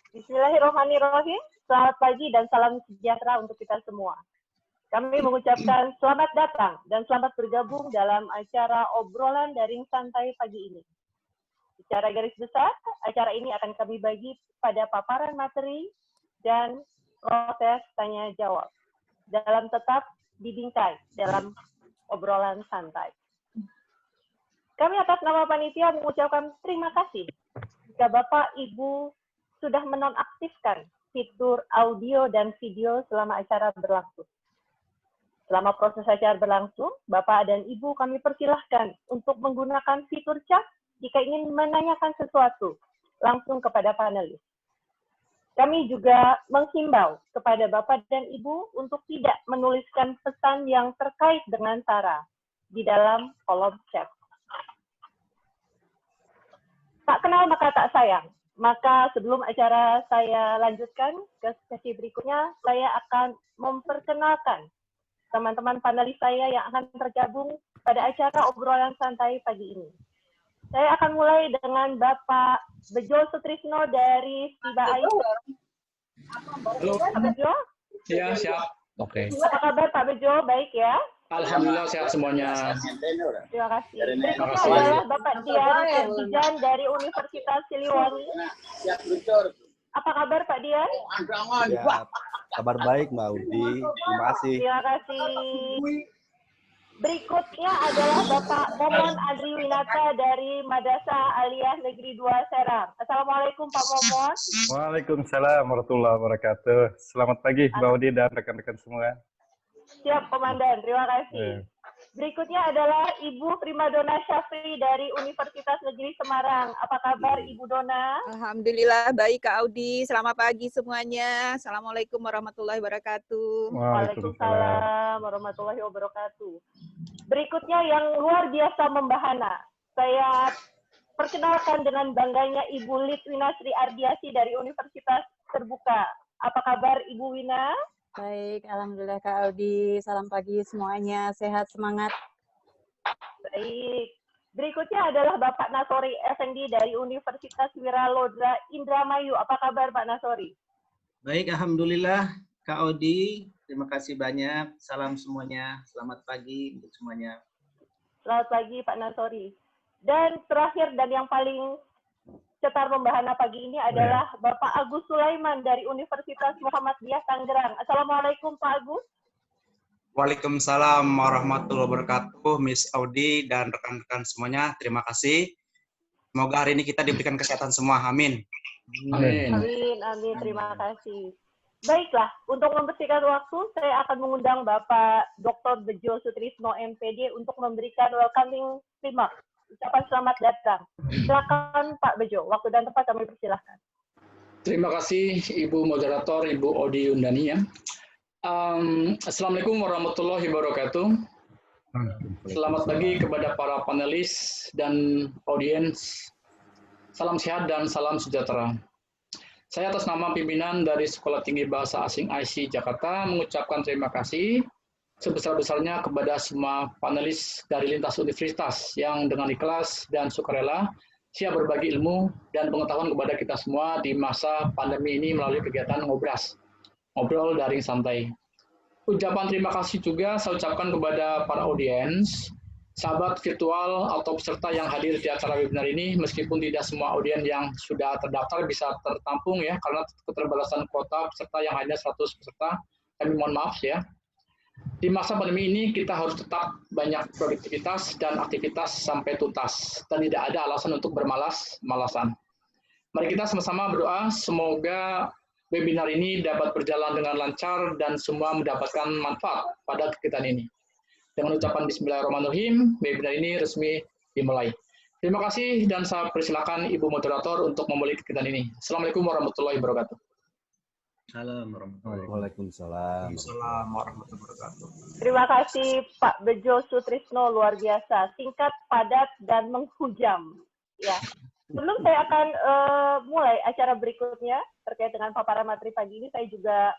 Bismillahirrahmanirrahim. Selamat pagi dan salam sejahtera untuk kita semua. Kami mengucapkan selamat datang dan selamat bergabung dalam acara obrolan daring santai pagi ini. Secara garis besar, acara ini akan kami bagi pada paparan materi dan proses tanya jawab dalam tetap dibingkai dalam obrolan santai. Kami atas nama panitia mengucapkan terima kasih jika Bapak Ibu sudah menonaktifkan fitur audio dan video selama acara berlangsung. Selama proses acara berlangsung, Bapak dan Ibu kami persilahkan untuk menggunakan fitur chat jika ingin menanyakan sesuatu langsung kepada panelis. Kami juga menghimbau kepada Bapak dan Ibu untuk tidak menuliskan pesan yang terkait dengan Sarah di dalam kolom chat. Tak kenal maka tak sayang. Maka sebelum acara saya lanjutkan ke sesi berikutnya, saya akan memperkenalkan teman-teman panelis saya yang akan tergabung pada acara obrolan santai pagi ini. Saya akan mulai dengan Bapak Bejo Sutrisno dari Siba Ayu. Halo. Pak Bejo? Iya, siap. Oke. Apa kabar Pak Bejo? Baik ya? Alhamdulillah sehat semuanya. Terima kasih. Berikutnya adalah Bapak Dian Ferdijan dari Universitas Siliwangi. Apa kabar Pak Dian? Ya, kabar baik Mbak Udi. Terima kasih. Terima kasih. Berikutnya adalah Bapak Momon Adri Winata dari Madrasah Aliyah Negeri 2 Serang. Assalamualaikum Pak Momon. Waalaikumsalam warahmatullahi wabarakatuh. Selamat pagi Mbak Udi dan rekan-rekan semua. Siap Komandan, terima kasih. Berikutnya adalah Ibu Primadona Syafri dari Universitas Negeri Semarang. Apa kabar Ibu Dona? Alhamdulillah baik Kak Audi. Selamat pagi semuanya. Assalamualaikum warahmatullahi wabarakatuh. Waalaikumsalam warahmatullahi wabarakatuh. Berikutnya yang luar biasa membahana. Saya perkenalkan dengan bangganya Ibu Litwina Sri Ardiasi dari Universitas Terbuka. Apa kabar Ibu Wina? Baik, alhamdulillah Kak Audi. Salam pagi semuanya, sehat, semangat. Baik. Berikutnya adalah Bapak Nasori Effendi dari Universitas Wiralodra Indramayu. Apa kabar Pak Nasori? Baik, alhamdulillah Kak Audi. Terima kasih banyak. Salam semuanya. Selamat pagi untuk semuanya. Selamat pagi Pak Nasori. Dan terakhir dan yang paling cetar pembahana pagi ini adalah Bapak Agus Sulaiman dari Universitas Muhammadiyah Tangerang. Assalamualaikum Pak Agus. Waalaikumsalam warahmatullahi wabarakatuh, Miss Audi dan rekan-rekan semuanya. Terima kasih. Semoga hari ini kita diberikan kesehatan semua. Amin. Amin. Amin, amin. Terima kasih. Baiklah, untuk membersihkan waktu, saya akan mengundang Bapak Dr. Bejo Sutrisno MPD untuk memberikan welcoming remarks. Ucapan selamat datang. Silakan Pak Bejo, waktu dan tempat kami persilahkan. Terima kasih Ibu Moderator, Ibu Odi Yundani ya. Assalamualaikum warahmatullahi wabarakatuh. Selamat pagi kepada para panelis dan audiens. Salam sehat dan salam sejahtera. Saya atas nama pimpinan dari Sekolah Tinggi Bahasa Asing IC Jakarta mengucapkan terima kasih sebesar-besarnya kepada semua panelis dari lintas universitas yang dengan ikhlas dan sukarela siap berbagi ilmu dan pengetahuan kepada kita semua di masa pandemi ini melalui kegiatan ngobrol daring santai. Ucapan terima kasih juga saya ucapkan kepada para audiens, sahabat virtual atau peserta yang hadir di acara webinar ini, meskipun tidak semua audiens yang sudah terdaftar bisa tertampung ya, karena keterbatasan kuota peserta yang hanya 100 peserta, kami mohon maaf ya. Di masa pandemi ini kita harus tetap banyak produktivitas dan aktivitas sampai tuntas dan tidak ada alasan untuk bermalas-malasan. Mari kita sama-sama berdoa semoga webinar ini dapat berjalan dengan lancar dan semua mendapatkan manfaat pada kegiatan ini. Dengan ucapan Bismillahirrahmanirrahim, webinar ini resmi dimulai. Terima kasih dan saya persilakan Ibu Moderator untuk memulai kegiatan ini. Assalamualaikum warahmatullahi wabarakatuh. Waalaikumsalam. Warahmatullahi wabarakatuh. Terima kasih Pak Bejo Sutrisno, luar biasa, singkat, padat, dan menghujam. Ya. Sebelum saya akan mulai acara berikutnya terkait dengan paparan materi pagi ini, saya juga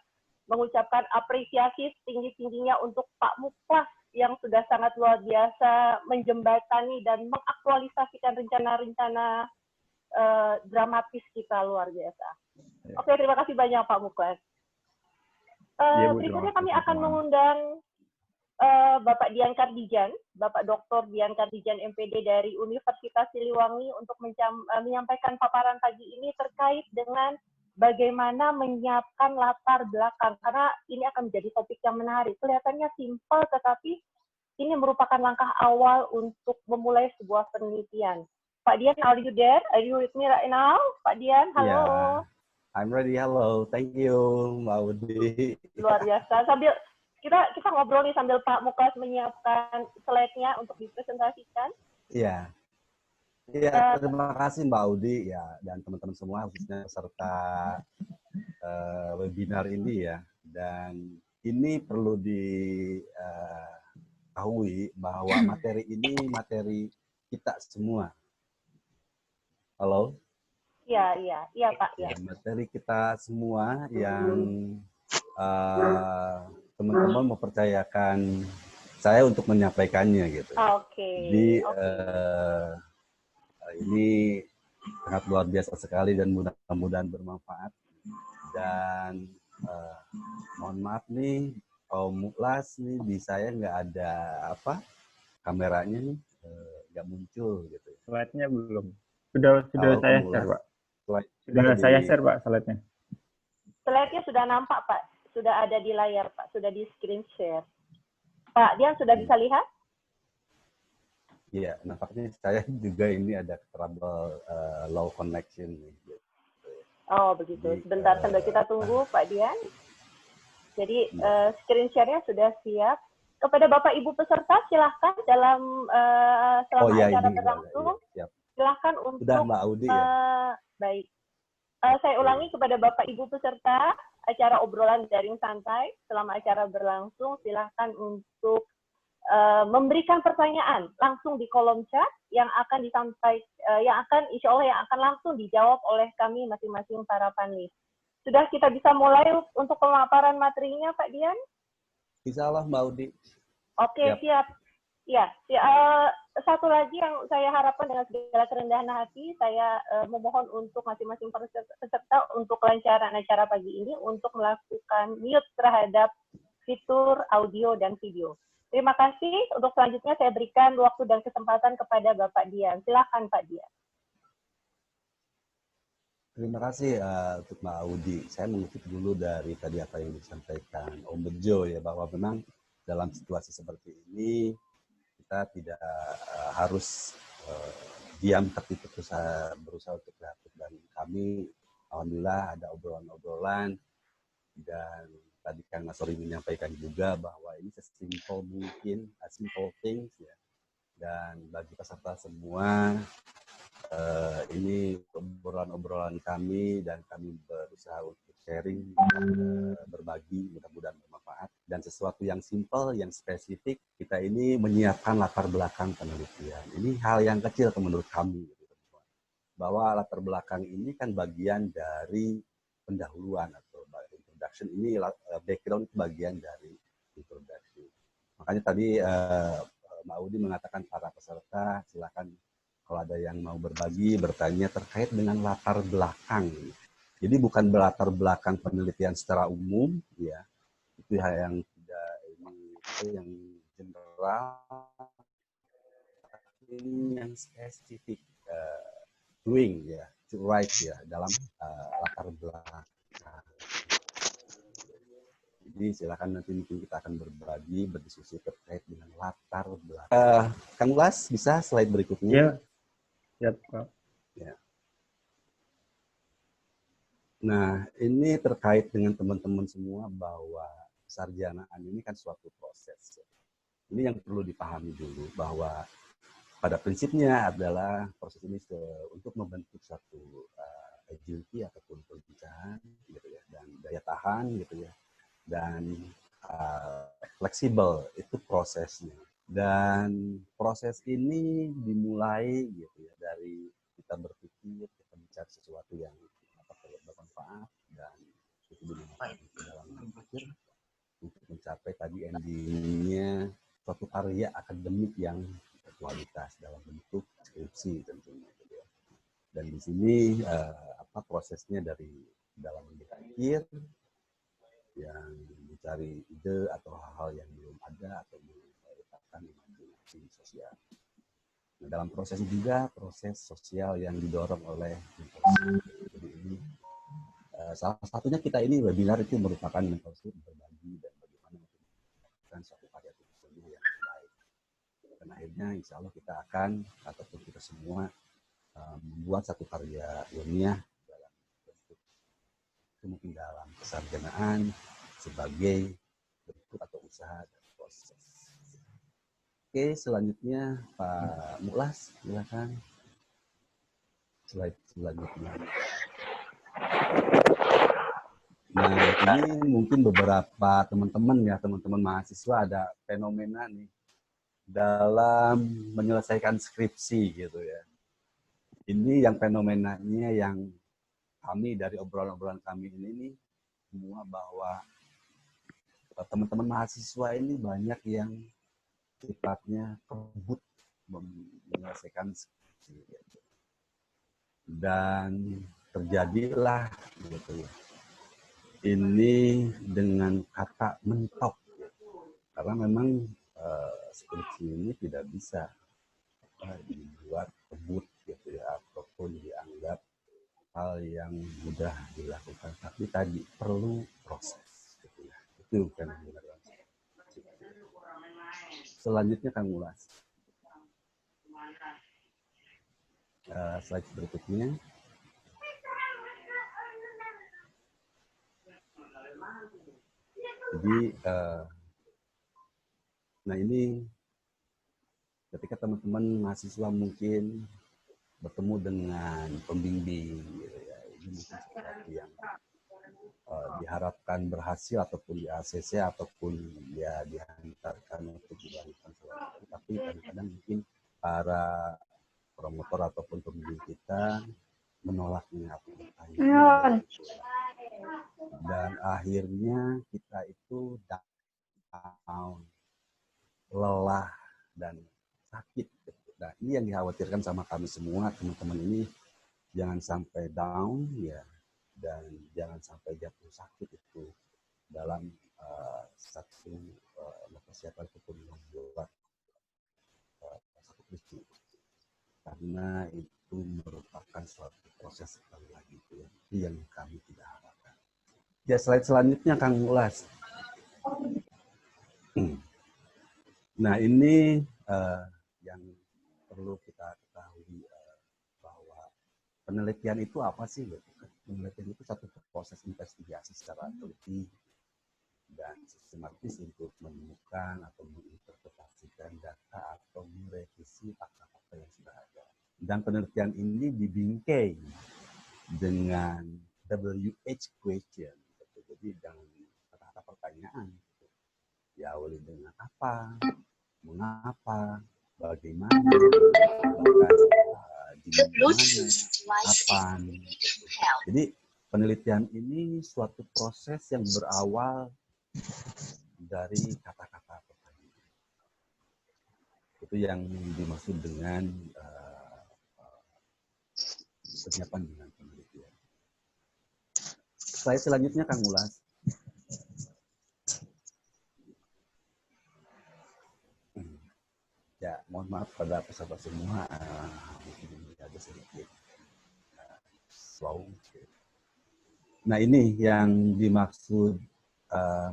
mengucapkan apresiasi setinggi-tingginya untuk Pak Muklas yang sudah sangat luar biasa menjembatani dan mengaktualisasikan rencana-rencana dramatis kita luar biasa. Oke, terima kasih banyak Pak Muklas. Iya, Bu, Berikutnya terima kami kasih akan semua. mengundang Bapak Dian Kardijan, Bapak Dr. Dian Kardijan MPD dari Universitas Siliwangi untuk menyampaikan paparan pagi ini terkait dengan bagaimana menyiapkan latar belakang, karena ini akan menjadi topik yang menarik. Kelihatannya simpel, tetapi ini merupakan langkah awal untuk memulai sebuah penelitian. Pak Dian, are you there? Are you with me right now? Pak Dian, halo. Yeah, I'm ready. Hello, thank you, Mbak Udi. Luar biasa. Sambil kita ngobrol nih sambil Pak Muklas menyiapkan slide-nya untuk dipresentasikan. Iya. Iya, terima kasih Mbak Udi ya dan teman-teman semua khususnya peserta webinar ini ya. Dan ini perlu diketahui bahwa materi ini materi kita semua. Halo? Iya Pak. Ya, materi kita semua yang teman-teman mempercayakan saya untuk menyampaikannya gitu. Oke. Jadi ini sangat luar biasa sekali dan mudah-mudahan bermanfaat. Dan mohon maaf nih, Muklas nih di saya nggak ada kameranya nih nggak muncul gitu. Slide-nya belum. Sudah saya share, Pak. Sudah saya share, Pak, slide-nya. Slide-nya sudah nampak, Pak. Sudah ada di layar, Pak. Sudah di screen share. Pak Dian sudah bisa lihat? Iya, nampaknya saya juga ini ada trouble low connection. Oh, begitu. Sebentar sambil kita tunggu, Pak Dian. Jadi, screen share-nya sudah siap. Kepada Bapak Ibu peserta, silahkan dalam selama acara berlangsung, silahkan untuk... Sudah, Mbak Audi, ya? Baik. Saya ulangi kepada Bapak Ibu peserta, acara obrolan daring santai, selama acara berlangsung, silahkan untuk memberikan pertanyaan langsung di kolom chat yang akan insya Allah yang akan langsung dijawab oleh kami masing-masing para panelis. Sudah kita bisa mulai untuk pemaparan materinya, Pak Dian? Insya Allah, Mbak Audi. Oke, siap. Ya, satu lagi yang saya harapkan dengan segala kerendahan hati, saya memohon untuk masing-masing peserta untuk kelancaran acara pagi ini untuk melakukan mute terhadap fitur audio dan video. Terima kasih. Untuk selanjutnya saya berikan waktu dan kesempatan kepada Bapak Dian. Silakan Pak Dian. Terima kasih untuk Mbak Audi. Saya mengutip dulu dari tadi apa yang disampaikan Om Bejo ya, bahwa memang dalam situasi seperti ini kita tidak harus diam tertutup, berusaha untuk kreatif, dan kami alhamdulillah ada obrolan-obrolan, dan tadi Kang Nasori menyampaikan juga bahwa ini sesimpel mungkin, simple things ya, dan bagi peserta semua ini obrolan-obrolan kami dan kami berusaha untuk sharing, berbagi, mudah-mudahan bermanfaat. Dan sesuatu yang simple, yang spesifik, kita ini menyiapkan latar belakang penelitian. Ini hal yang kecil menurut kami, bahwa latar belakang ini kan bagian dari pendahuluan atau introduction. Ini background itu bagian dari introduction. Makanya tadi Mbak Audi mengatakan para peserta silakan kalau ada yang mau berbagi, bertanya terkait dengan latar belakang. Jadi bukan latar belakang penelitian secara umum, ya, itu hal yang tidak yang general, ini yang spesifik, doing, ya, to write, ya, dalam latar belakang. Jadi silakan nanti mungkin kita akan berbagi, berdiskusi terkait dengan latar belakang. Kang Las, bisa slide berikutnya? Iya. Ya, Pak. Ya. Nah, ini terkait dengan teman-teman semua bahwa sarjanaan ini kan suatu proses. Ini yang perlu dipahami dulu, bahwa pada prinsipnya adalah proses ini untuk membentuk satu agility ataupun perbincangan, gitu ya, dan daya tahan, gitu ya, dan fleksibel, itu prosesnya. Dan proses ini dimulai gitu ya dari kita berpikir, kita mencari sesuatu yang bermanfaat, dan itu dimanfaatkan dalam berpikir untuk mencapai tadi endingnya suatu karya akademik yang berkualitas dalam bentuk skripsi tentunya. Gitu ya. Dan di sini prosesnya dari dalam berakhir yang mencari ide atau hal-hal yang belum ada atau belum diletakkan di imajinasi sosial. Nah, dalam proses juga proses sosial yang didorong oleh jadi ini salah satunya kita ini webinar itu merupakan mentorship berbagi dan bagaimana melakukan suatu karya tulis yang baik. Dan akhirnya insya Allah kita akan ataupun kita semua membuat satu karya ilmiah dalam bentuk itu mungkin dalam kesarjanaan sebagai bentuk atau usaha dan proses. Oke, selanjutnya Pak Mukhlas, silakan. Slide selanjutnya. Nah, ini mungkin beberapa teman-teman mahasiswa ada fenomena nih dalam menyelesaikan skripsi gitu ya. Ini yang fenomenanya yang kami dari obrolan-obrolan kami ini nih, semua bahwa teman-teman mahasiswa ini banyak yang sifatnya kebut menyelesaikan skripsi gitu. Dan terjadilah gitu ya. Ini dengan kata mentok karena memang skripsi ini tidak bisa dibuat kebut gitu ya ataupun dianggap hal yang mudah dilakukan, tapi tadi perlu proses gitu ya. Itu kan yang benar. Selanjutnya Kang Mukhlas. Slide berikutnya. Jadi, nah ini ketika teman-teman mahasiswa mungkin bertemu dengan pembimbing, gitu ya, ini mungkin sesuatu yang diharapkan berhasil ataupun di ACC ataupun ya dihantarkan untuk dilakukan sesuatu, tapi kadang-kadang mungkin para promotor ataupun pembimbing kita menolaknya atau bertanya. Dan akhirnya kita itu down, lelah, dan sakit. Nah, ini yang dikhawatirkan sama kami semua, teman-teman ini jangan sampai down ya, dan jangan sampai jatuh sakit itu dalam satu persiapan ataupun membuat satu peristiwa. Karena itu merupakan suatu proses sekali lagi itu yang kami tidak harapkan. Ya, slide selanjutnya Kang Mukhlas. Nah, ini yang perlu kita ketahui bahwa penelitian itu apa sih? Penelitian itu satu proses investigasi secara teliti dan sistematis untuk menemukan atau menginterpretasikan data atau merevisi fakta-fakta yang sudah ada. Dan penelitian ini dibingkai dengan WH question. Jadi dengan kata-kata pertanyaan. Diawali dengan apa, mengapa, bagaimana, bahkan di mana, kapan. Jadi penelitian ini suatu proses yang berawal dari kata-kata pertanyaan. Itu yang dimaksud dengan persiapan dengan penelitian. Slide selanjutnya Kang Mukhlas. Ya, mohon maaf pada peserta semua, mungkin ada sedikit slow. Nah, ini yang dimaksud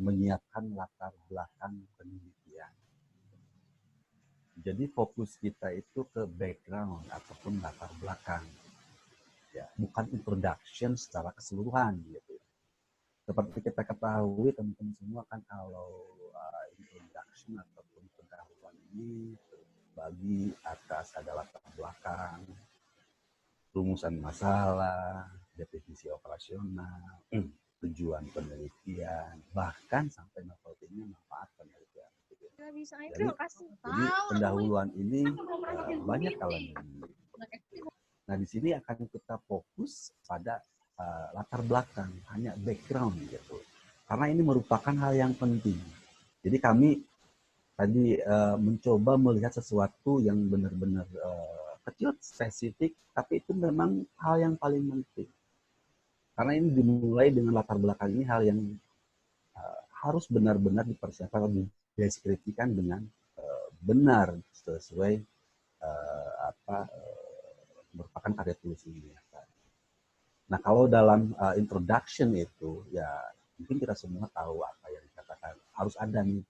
menyiapkan latar belakang penelitian. Jadi fokus kita itu ke background ataupun latar belakang, ya, bukan introduction secara keseluruhan gitu. Seperti kita ketahui teman-teman semua kan kalau introduction ataupun pendahuluan ini bagi atas ada latar belakang, rumusan masalah, definisi operasional, tujuan penelitian, bahkan sampai metodenya manfaat penelitian. Jadi pendahuluan ini banyak kalangan. Nah, di sini akan kita fokus pada latar belakang, hanya background gitu. Karena ini merupakan hal yang penting. Jadi kami tadi mencoba melihat sesuatu yang benar-benar kecil, spesifik, tapi itu memang hal yang paling penting. Karena ini dimulai dengan latar belakang ini hal yang harus benar-benar dipersiapkan atau dideskripsikan dengan benar sesuai merupakan karya tulis ini. Nah, kalau dalam introduction itu, ya mungkin kita semua tahu apa yang dikatakan. Harus ada nih,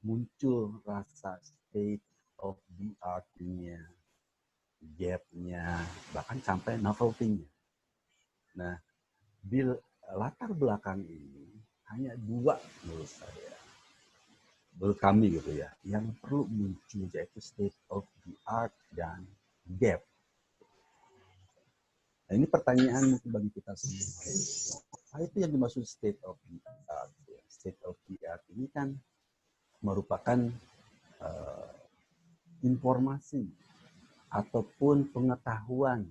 muncul rasa state of the art-nya, gap-nya, bahkan sampai novelty-nya. Nah, di latar belakang ini hanya dua menurut saya, menurut kami gitu ya, yang perlu muncul, yaitu state of the art dan gap. Nah, ini pertanyaan mungkin bagi kita semua. Apa itu yang dimaksud state of the art? State of the art ini kan merupakan informasi ataupun pengetahuan,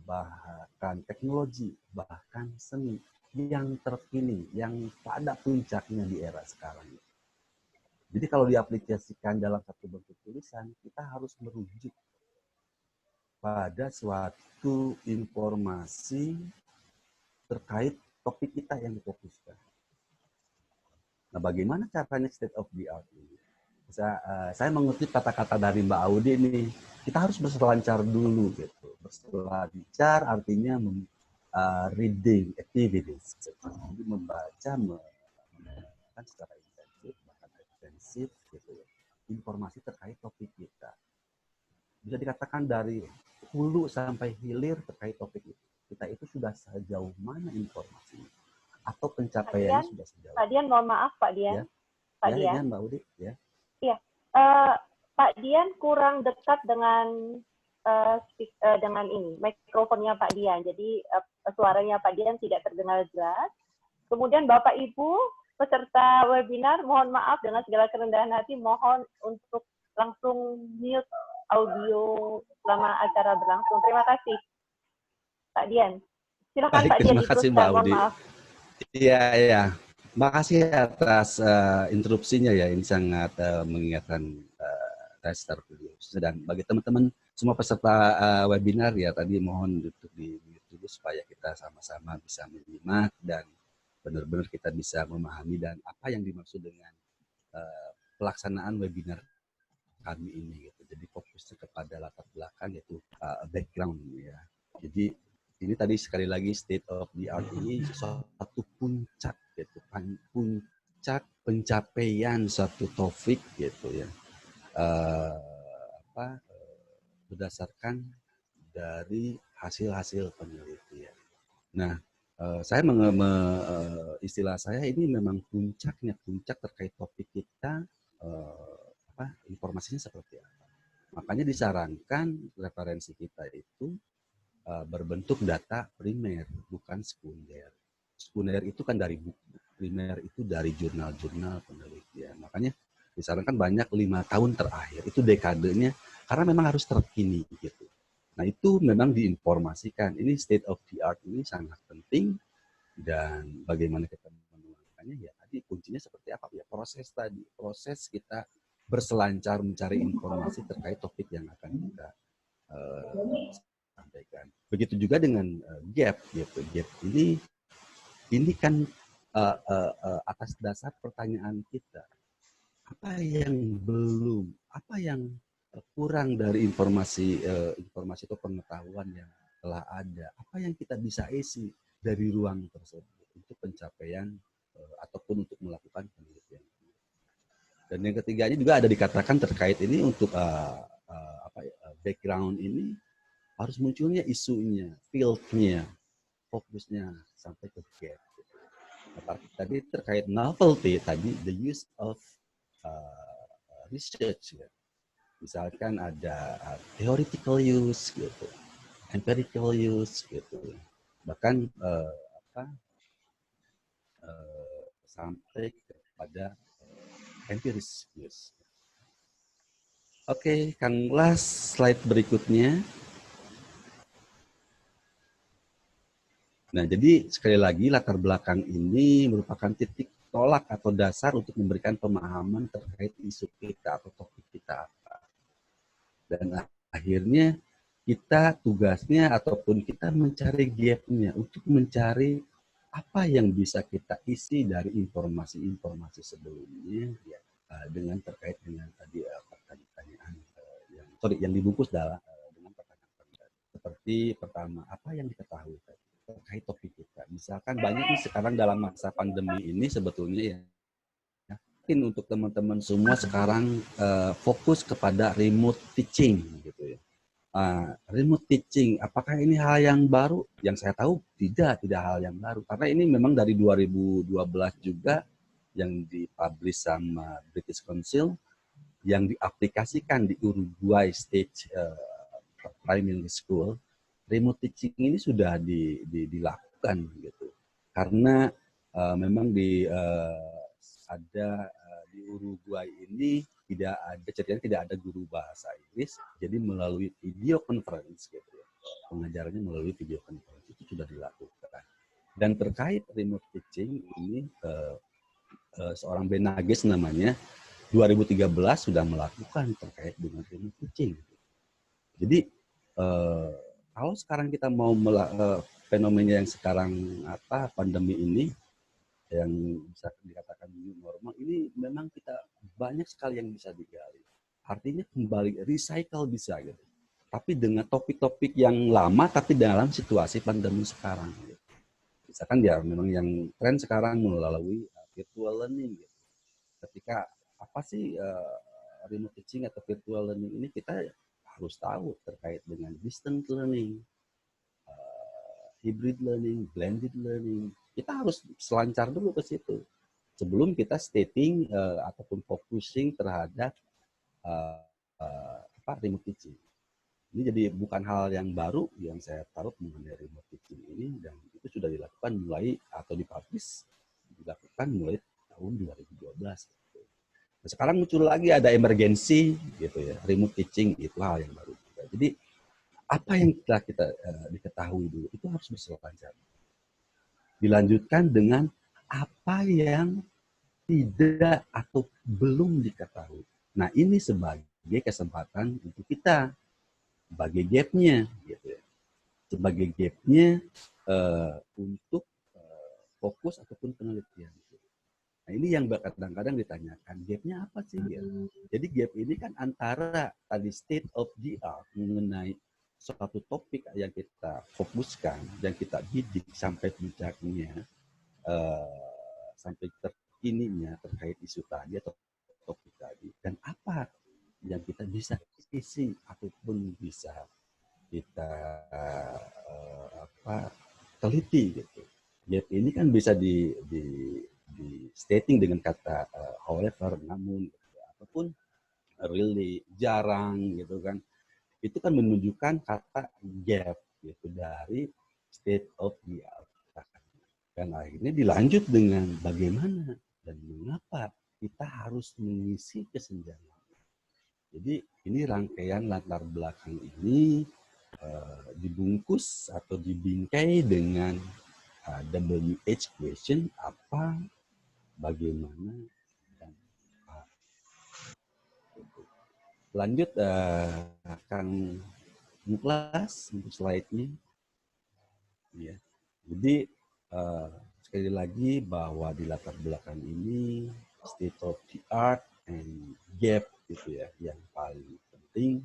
bahkan teknologi, bahkan seni yang terkini, yang pada puncaknya di era sekarang. Jadi kalau diaplikasikan dalam satu bentuk tulisan, kita harus merujuk pada suatu informasi terkait topik kita yang difokuskan. Nah, bagaimana caranya state of the art ini? Saya mengutip kata-kata dari Mbak Audi ini, kita harus berselancar dulu gitu. Berselancar artinya reading activities. Jadi membaca, menggunakan secara intensif, bahkan ekstensif gitu ya, informasi terkait topik kita. Bisa dikatakan dari hulu sampai hilir terkait topik itu. Kita itu sudah sejauh mana informasinya? Atau pencapaiannya sudah sejauh mana? Pak Dian, mohon maaf Pak Dian. Ya. Pak Dian. Ya, Mbak Audi. Ya. Iya, Pak Dian kurang dekat dengan ini mikrofonnya Pak Dian, jadi suaranya Pak Dian tidak terdengar jelas. Kemudian Bapak Ibu peserta webinar, mohon maaf dengan segala kerendahan hati, mohon untuk langsung mute audio selama acara berlangsung. Terima kasih, Pak Dian. Silakan Pak Dian diteruskan. Mohon maaf. Iya. Makasih atas interupsinya ya, ini sangat mengingatkan tester video. Dan bagi teman-teman semua peserta webinar ya, tadi mohon untuk di-mute dulu supaya kita sama-sama bisa menyimak dan benar-benar kita bisa memahami dan apa yang dimaksud dengan pelaksanaan webinar kami ini gitu. Jadi fokusnya kepada latar belakang yaitu background ya. Jadi ini tadi sekali lagi state of the art ini suatu puncak gitu, puncak pencapaian suatu topik gitu ya, berdasarkan dari hasil-hasil penelitian. Nah, saya istilah saya ini memang puncak terkait topik kita, informasinya seperti apa. Makanya disarankan referensi kita itu berbentuk data primer, bukan sekunder. Sekunder itu kan dari buku, primer itu dari jurnal-jurnal penelitian. Makanya disarankan banyak 5 tahun terakhir, itu dekadenya, karena memang harus terkini gitu. Nah itu memang diinformasikan, ini state of the art ini sangat penting, dan bagaimana kita menuangkannya, ya tadi kuncinya seperti apa? Ya proses kita berselancar mencari informasi terkait topik yang akan kita sampaikan. Begitu juga dengan gap gitu. Gap ini kan atas dasar pertanyaan kita, apa yang belum, apa yang kurang dari informasi atau pengetahuan yang telah ada, apa yang kita bisa isi dari ruang tersebut untuk pencapaian ataupun untuk melakukan penelitian. Dan yang ketiganya juga ada dikatakan terkait ini untuk background ini harus munculnya isunya, field-nya, fokusnya sampai ke gap. Tadi terkait novelty, tadi the use of research, ya. Misalkan ada theoretical use, gitu, empirical use, gitu, bahkan sampai kepada empiris use. Oke, Kang Las, slide berikutnya. Nah, jadi sekali lagi latar belakang ini merupakan titik tolak atau dasar untuk memberikan pemahaman terkait isu kita atau topik kita apa. Dan Akhirnya kita tugasnya ataupun kita mencari gap-nya untuk mencari apa yang bisa kita isi dari informasi-informasi sebelumnya ya, dengan terkait dengan tadi pertanyaan yang dibungkus dengan pertanyaan seperti pertama, apa yang diketahui terkait topik kita. Misalkan banyak nih sekarang dalam masa pandemi ini sebetulnya ya, mungkin untuk teman-teman semua sekarang fokus kepada remote teaching gitu ya. Remote teaching, apakah ini hal yang baru? Yang saya tahu tidak hal yang baru. Karena ini memang dari 2012 juga yang dipublish sama British Council, yang diaplikasikan di Uruguay State Primary School. Remote teaching ini sudah dilakukan gitu. Karena memang ada di Uruguay ini tidak ada guru bahasa Inggris, jadi melalui video conference gitu ya. Pengajarannya melalui video conference itu sudah dilakukan. Dan terkait remote teaching ini seorang Benages namanya 2013 sudah melakukan terkait dengan remote teaching. Jadi kalau sekarang kita mau fenomena yang sekarang pandemi ini yang bisa dikatakan new normal ini memang kita banyak sekali yang bisa digali. Artinya kembali recycle bisa gitu. Tapi dengan topik-topik yang lama tapi dalam situasi pandemi sekarang. Gitu. Misalkan ya memang yang tren sekarang melalui virtual learning gitu. Ketika apa sih remote teaching atau virtual learning ini kita harus tahu terkait dengan distance learning, hybrid learning, blended learning. Kita harus selancar dulu ke situ sebelum kita stating ataupun focusing terhadap remote teaching. Ini jadi bukan hal yang baru yang saya taruh mengenai remote teaching ini, dan itu sudah dilakukan mulai atau dilakukan mulai tahun 2012. Nah, sekarang muncul lagi ada emergensi gitu ya, remote teaching itu hal yang baru juga. Jadi apa yang kita diketahui dulu itu harus berselancar. Dilanjutkan dengan apa yang tidak atau belum diketahui. Nah, ini sebagai kesempatan untuk kita, sebagai gap-nya, gitu ya. Sebagai gap-nya untuk fokus ataupun penelitian. Nah, ini yang kadang-kadang ditanyakan, gap-nya apa sih? Ya? Jadi gap ini kan antara tadi state of the art mengenai suatu topik yang kita fokuskan, yang kita bidik sampai puncaknya, sampai terkininya terkait isu tadi atau topik tadi, dan apa yang kita bisa isi ataupun bisa kita teliti gitu. Gap ini kan bisa di stating dengan kata however, namun, ataupun really, jarang gitu kan. Itu kan menunjukkan kata gap gitu dari state of the art. Dan akhirnya dilanjut dengan bagaimana dan mengapa kita harus mengisi kesenjangan. Jadi ini rangkaian latar belakang ini dibungkus atau dibingkai dengan WH question, apa, bagaimana, dan apa. Lanjut Kang Muklas untuk slide-nya. Ya. Jadi sekali lagi bahwa di latar belakang ini state of the art and gap gitu ya yang paling penting,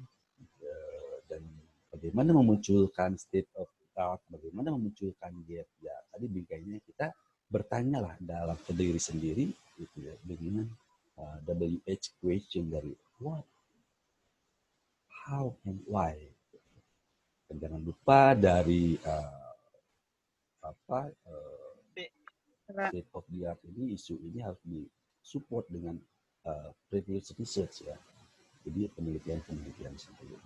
dan bagaimana memunculkan state of the art, bagaimana memunculkan gap ya tadi bingkainya kita bertanyalah dalam diri sendiri gitu ya dengan WH question dari what, how, and why. Dan jangan lupa dari state of the art ini, isu ini harus disupport dengan previous research ya. Jadi penelitian sebelumnya.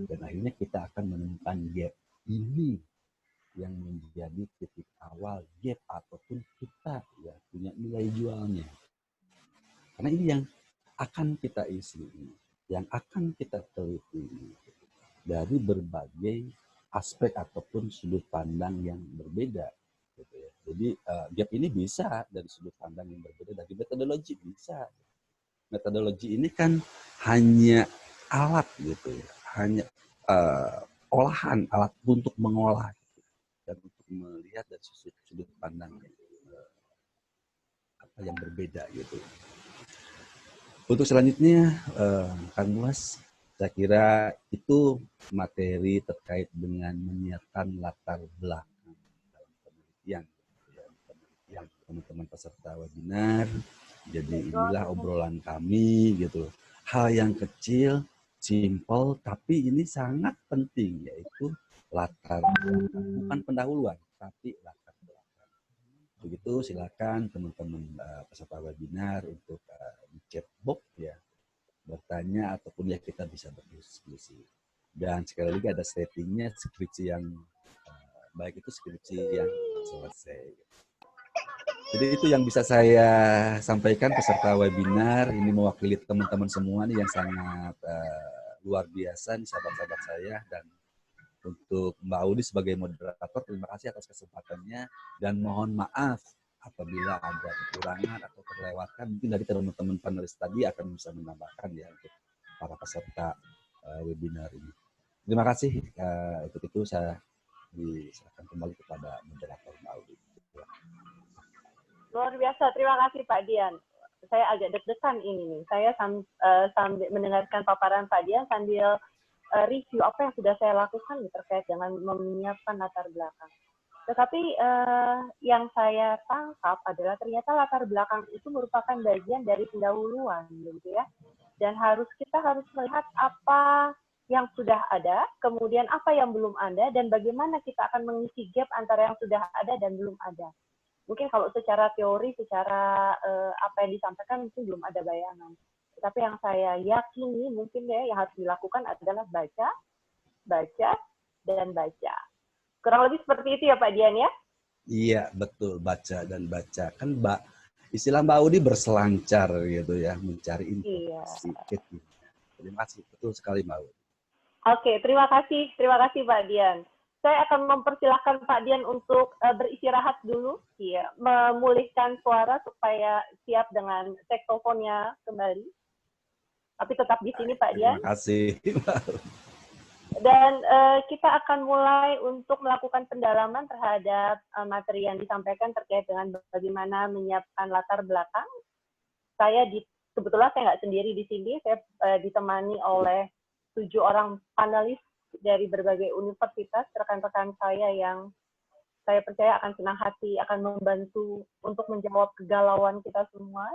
Dan akhirnya kita akan menemukan gap ini yang menjadi titik awal gap ataupun kita ya punya nilai jualnya. Karena ini yang akan kita isi, yang akan kita teliti dari berbagai aspek ataupun sudut pandang yang berbeda. Gitu ya. Jadi gap ini bisa dari sudut pandang yang berbeda, dari metodologi bisa. Metodologi ini kan hanya alat gitu ya, hanya olahan, alat untuk mengolah dan untuk melihat dari sudut pandang apa yang berbeda gitu. Untuk selanjutnya, Kang Buas, saya kira itu materi terkait dengan menyiapkan latar belakang dalam penelitian teman-teman peserta webinar. Jadi inilah obrolan kami gitu. Hal yang kecil, simple, tapi ini sangat penting, yaitu latar belakang, bukan pendahuluan, tapi latar belakang. Begitu, silakan teman-teman peserta webinar untuk di chat box ya, bertanya ataupun ya kita bisa berdiskusi. Dan sekali lagi ada settingnya skripsi yang baik itu skripsi yang selesai. Jadi itu yang bisa saya sampaikan peserta webinar. Ini mewakili teman-teman semua nih yang sangat luar biasa nih sahabat-sahabat saya. Dan untuk Mbak Audi sebagai moderator, terima kasih atas kesempatannya. Dan mohon maaf apabila ada kekurangan atau terlewatkan. Mungkin dari teman-teman panelis tadi akan bisa menambahkan ya untuk para peserta webinar ini. Terima kasih. Untuk itu saya diserahkan kembali kepada moderator Mbak Audi. Luar biasa, terima kasih Pak Dian. Saya agak deg-degan ini nih. Saya sambil mendengarkan paparan Pak Dian sambil review apa yang sudah saya lakukan nih, terkait dengan menyiapkan latar belakang. Tetapi yang saya tangkap adalah ternyata latar belakang itu merupakan bagian dari pendahuluan, gitu ya. Dan kita harus melihat apa yang sudah ada, kemudian apa yang belum ada, dan bagaimana kita akan mengisi gap antara yang sudah ada dan belum ada. Mungkin kalau secara teori, secara apa yang disampaikan mungkin belum ada bayangan. Tetapi yang saya yakini mungkin ya yang harus dilakukan adalah baca, dan baca. Kurang lebih seperti itu ya Pak Dian ya? Iya, betul. Baca dan baca. Kan istilah Mbak Audi berselancar gitu ya, mencari informasi. Iya. Terima kasih. Betul sekali Mbak Audi. Oke, terima kasih Pak Dian. Saya akan mempersilahkan Pak Dian untuk beristirahat dulu, ya, memulihkan suara supaya siap dengan saksofonnya kembali. Tapi tetap di sini Pak Dian. Terima kasih. Dan kita akan mulai untuk melakukan pendalaman terhadap materi yang disampaikan terkait dengan bagaimana menyiapkan latar belakang. Kebetulan saya nggak sendiri di sini, saya ditemani oleh 7 orang panelis dari berbagai universitas, rekan-rekan saya yang saya percaya akan senang hati, akan membantu untuk menjawab kegalauan kita semua.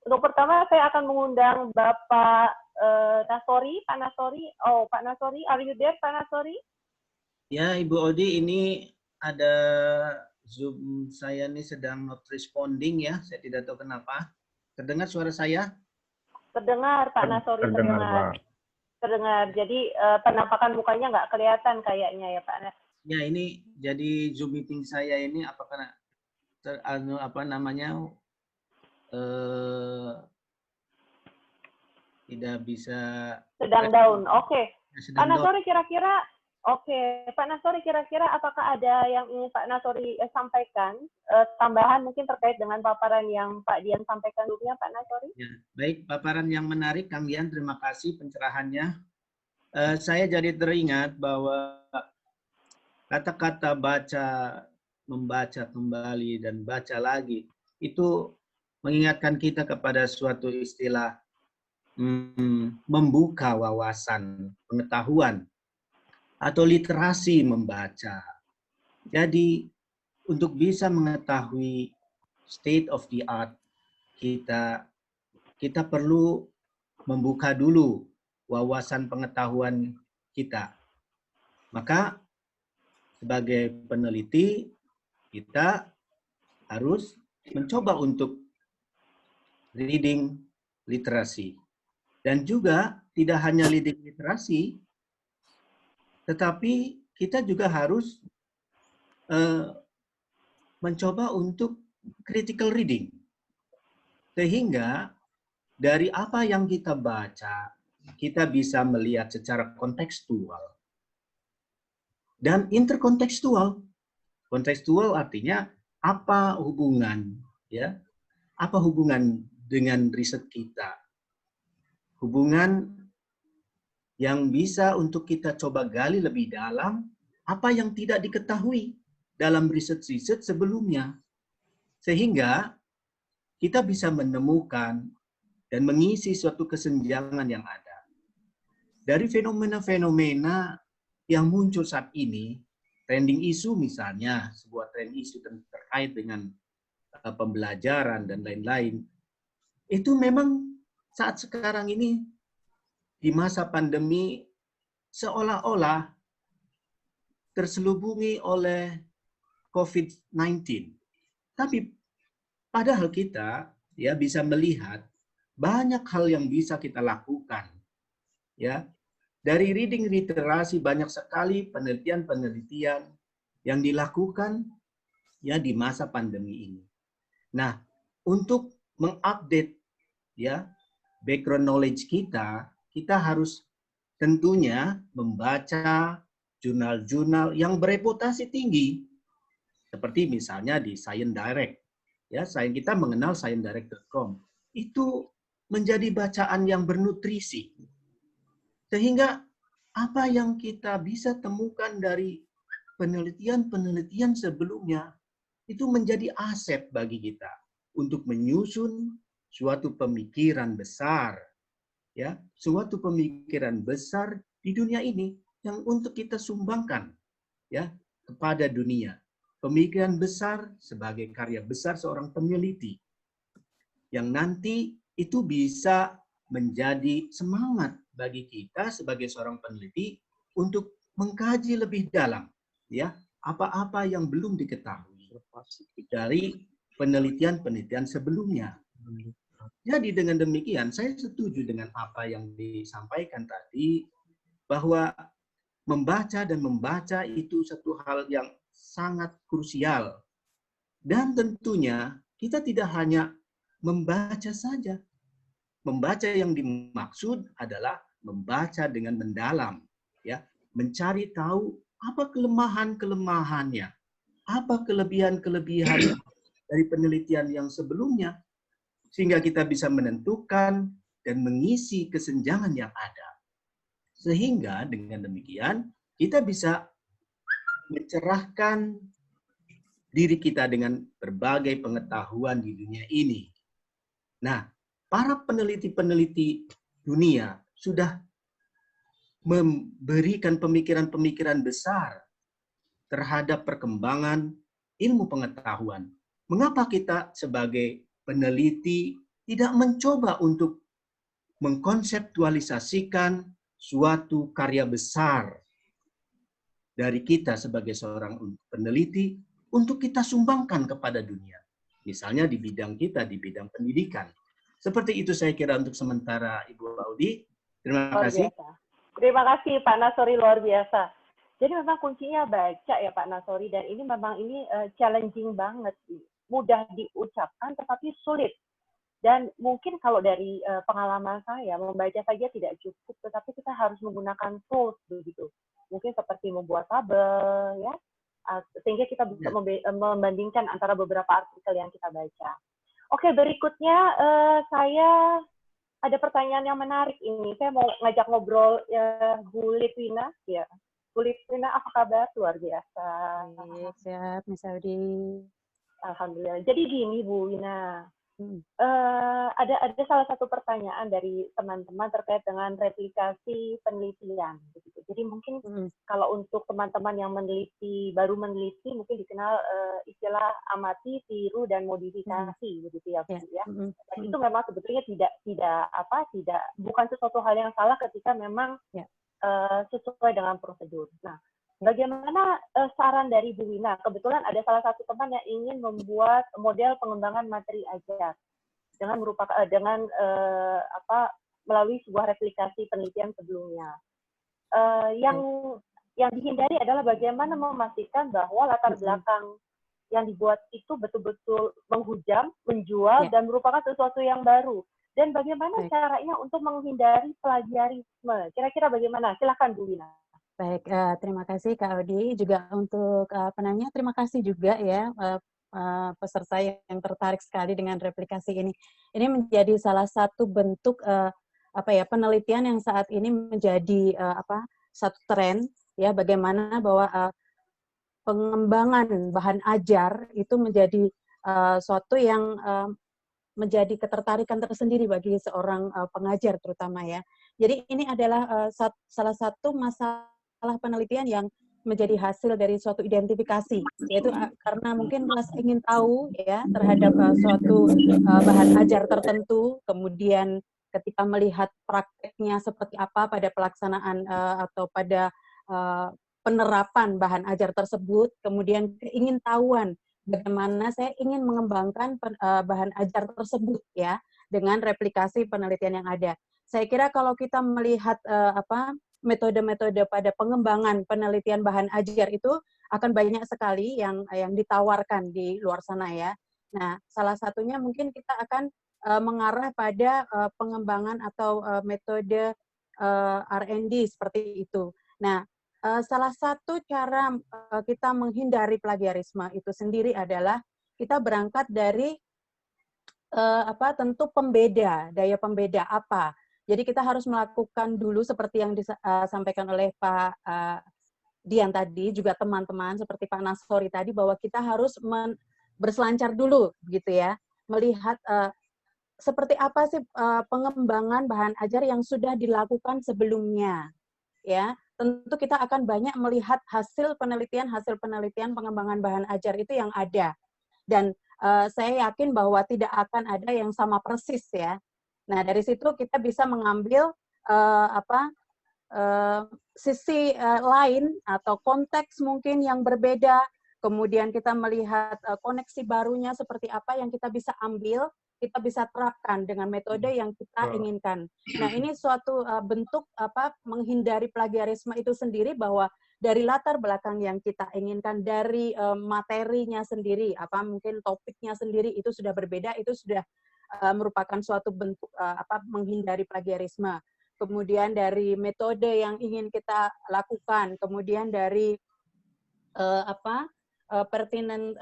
Untuk pertama, saya akan mengundang Bapak Nasori, Pak Nasori. Oh, Pak Nasori, are you there, Pak Nasori? Ya, Ibu Odi, ini ada Zoom saya nih sedang not responding ya, saya tidak tahu kenapa. Terdengar suara saya? Terdengar, Pak Nasori, terdengar. Terdengar. Jadi penampakan mukanya nggak kelihatan kayaknya ya Pak. Ya ini jadi Zoom meeting saya ini apakah tidak bisa. Sedang down. Oke. Pak Nasori kira-kira. Oke, Pak Nasori kira-kira apakah ada yang ingin Pak Nasori sampaikan tambahan mungkin terkait dengan paparan yang Pak Dian sampaikan dulunya Pak Nasori? Ya, baik, paparan yang menarik Kang Dian, terima kasih pencerahannya. Saya jadi teringat bahwa kata-kata baca, membaca kembali dan baca lagi itu mengingatkan kita kepada suatu istilah membuka wawasan pengetahuan atau literasi membaca. Jadi untuk bisa mengetahui state of the art kita perlu membuka dulu wawasan pengetahuan kita. Maka sebagai peneliti kita harus mencoba untuk reading literasi. Dan juga tidak hanya reading literasi, tetapi kita juga harus mencoba untuk critical reading. Sehingga dari apa yang kita baca, kita bisa melihat secara kontekstual dan interkontekstual. Kontekstual artinya apa hubungan, ya? Apa hubungan dengan riset kita? Hubungan yang bisa untuk kita coba gali lebih dalam apa yang tidak diketahui dalam riset-riset sebelumnya. Sehingga kita bisa menemukan dan mengisi suatu kesenjangan yang ada. Dari fenomena-fenomena yang muncul saat ini, trending isu misalnya, sebuah trend isu terkait dengan pembelajaran dan lain-lain, itu memang saat sekarang ini di masa pandemi seolah-olah terselubungi oleh COVID-19. Tapi padahal kita ya bisa melihat banyak hal yang bisa kita lakukan. Ya, dari reading literasi banyak sekali penelitian-penelitian yang dilakukan ya di masa pandemi ini. Nah, untuk mengupdate ya background knowledge kita, kita harus tentunya membaca jurnal-jurnal yang bereputasi tinggi, seperti misalnya di Science Direct. Ya, kita mengenal sciencedirect.com. Itu menjadi bacaan yang bernutrisi. Sehingga apa yang kita bisa temukan dari penelitian-penelitian sebelumnya itu menjadi aset bagi kita untuk menyusun suatu pemikiran besar, ya, suatu pemikiran besar di dunia ini yang untuk kita sumbangkan, ya, kepada dunia. Pemikiran besar sebagai karya besar seorang peneliti yang nanti itu bisa menjadi semangat bagi kita sebagai seorang peneliti untuk mengkaji lebih dalam, ya, apa-apa yang belum diketahui dari penelitian-penelitian sebelumnya. Jadi dengan demikian saya setuju dengan apa yang disampaikan tadi, bahwa membaca dan membaca itu satu hal yang sangat krusial. Dan tentunya kita tidak hanya membaca saja. Membaca yang dimaksud adalah membaca dengan mendalam, ya, mencari tahu apa kelemahan-kelemahannya, apa kelebihan-kelebihan dari penelitian yang sebelumnya, sehingga kita bisa menentukan dan mengisi kesenjangan yang ada. Sehingga dengan demikian kita bisa mencerahkan diri kita dengan berbagai pengetahuan di dunia ini. Nah, para peneliti-peneliti dunia sudah memberikan pemikiran-pemikiran besar terhadap perkembangan ilmu pengetahuan. Mengapa kita sebagai peneliti tidak mencoba untuk mengkonseptualisasikan suatu karya besar dari kita sebagai seorang peneliti untuk kita sumbangkan kepada dunia. Misalnya di bidang kita, di bidang pendidikan. Seperti itu saya kira untuk sementara Ibu Audi. Terima kasih. Terima kasih Pak Nasori, luar biasa. Jadi memang kuncinya baca ya Pak Nasori, dan ini memang challenging banget. Mudah diucapkan tetapi sulit. Dan mungkin kalau dari pengalaman saya, membaca saja tidak cukup, tetapi kita harus menggunakan tools begitu. Mungkin seperti membuat tabel, ya, sehingga kita bisa membandingkan antara beberapa artikel yang kita baca. Oke, berikutnya saya ada pertanyaan yang menarik ini. Saya mau ngajak ngobrol Bu Litwina. Ya, Bu Litwina, apa kabar? Luar biasa. Siap, Miss Audi. Alhamdulillah. Jadi gini Bu Wina. Ada salah satu pertanyaan dari teman-teman terkait dengan replikasi penelitian. Jadi mungkin kalau untuk teman-teman yang baru meneliti, mungkin dikenal istilah amati, tiru, dan modifikasi, begitu ya, Bu, ya. Dan itu memang sebetulnya bukan sesuatu hal yang salah ketika memang sesuai dengan prosedur. Nah, bagaimana saran dari Bu Wina? Kebetulan ada salah satu teman yang ingin membuat model pengembangan materi ajar dengan melalui sebuah replikasi penelitian sebelumnya. Yang dihindari adalah bagaimana memastikan bahwa latar belakang yang dibuat itu betul-betul menghujam, menjual, dan merupakan sesuatu yang baru. Dan bagaimana caranya untuk menghindari plagiarisme? Kira-kira bagaimana? Silakan Bu Wina. Baik, terima kasih Kak Audi. Juga untuk penanya, terima kasih juga ya peserta yang tertarik sekali dengan replikasi ini. Ini menjadi salah satu bentuk penelitian yang saat ini menjadi satu tren ya, bagaimana bahwa pengembangan bahan ajar itu menjadi suatu yang menjadi ketertarikan tersendiri bagi seorang pengajar terutama ya. Jadi ini adalah salah satu masalah penelitian yang menjadi hasil dari suatu identifikasi, yaitu karena mungkin rasa ingin tahu ya terhadap suatu bahan ajar tertentu, kemudian ketika melihat prakteknya seperti apa pada pelaksanaan atau pada penerapan bahan ajar tersebut, kemudian keingintahuan bagaimana saya ingin mengembangkan bahan ajar tersebut ya dengan replikasi penelitian yang ada. Saya kira kalau kita melihat metode-metode pada pengembangan penelitian bahan ajar itu akan banyak sekali yang ditawarkan di luar sana ya. Nah, salah satunya mungkin kita akan mengarah pada pengembangan atau metode R&D seperti itu. Nah, salah satu cara kita menghindari plagiarisme itu sendiri adalah kita berangkat dari tentu daya pembeda apa. Jadi kita harus melakukan dulu seperti yang disampaikan oleh Pak Dian tadi, juga teman-teman seperti Pak Nasori tadi, bahwa kita harus berselancar dulu gitu ya, melihat seperti apa sih pengembangan bahan ajar yang sudah dilakukan sebelumnya. Ya, tentu kita akan banyak melihat hasil penelitian pengembangan bahan ajar itu yang ada. Dan saya yakin bahwa tidak akan ada yang sama persis ya. Nah, dari situ kita bisa mengambil sisi lain atau konteks mungkin yang berbeda, kemudian kita melihat koneksi barunya seperti apa yang kita bisa ambil, kita bisa terapkan dengan metode yang kita inginkan. Nah, ini suatu bentuk menghindari plagiarisme itu sendiri, bahwa dari latar belakang yang kita inginkan, dari materinya sendiri, mungkin topiknya sendiri itu sudah berbeda, itu sudah merupakan suatu bentuk menghindari plagiarisme. Kemudian dari metode yang ingin kita lakukan, kemudian dari pertinent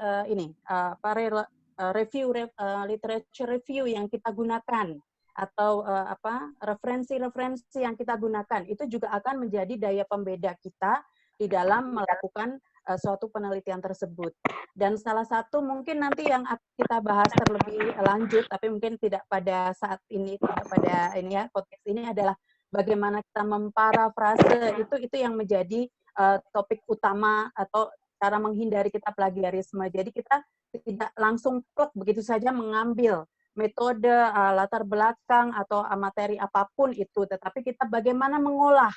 literature review yang kita gunakan, atau referensi-referensi yang kita gunakan, itu juga akan menjadi daya pembeda kita di dalam melakukan suatu penelitian tersebut. Dan salah satu mungkin nanti yang kita bahas terlebih lanjut, tapi mungkin tidak pada saat ini, tidak pada ini ya, podcast ini, adalah bagaimana kita memparafrase itu yang menjadi topik utama atau cara menghindari kita plagiarisme. Jadi kita tidak langsung plek begitu saja mengambil metode, latar belakang atau materi apapun itu, tetapi kita bagaimana mengolah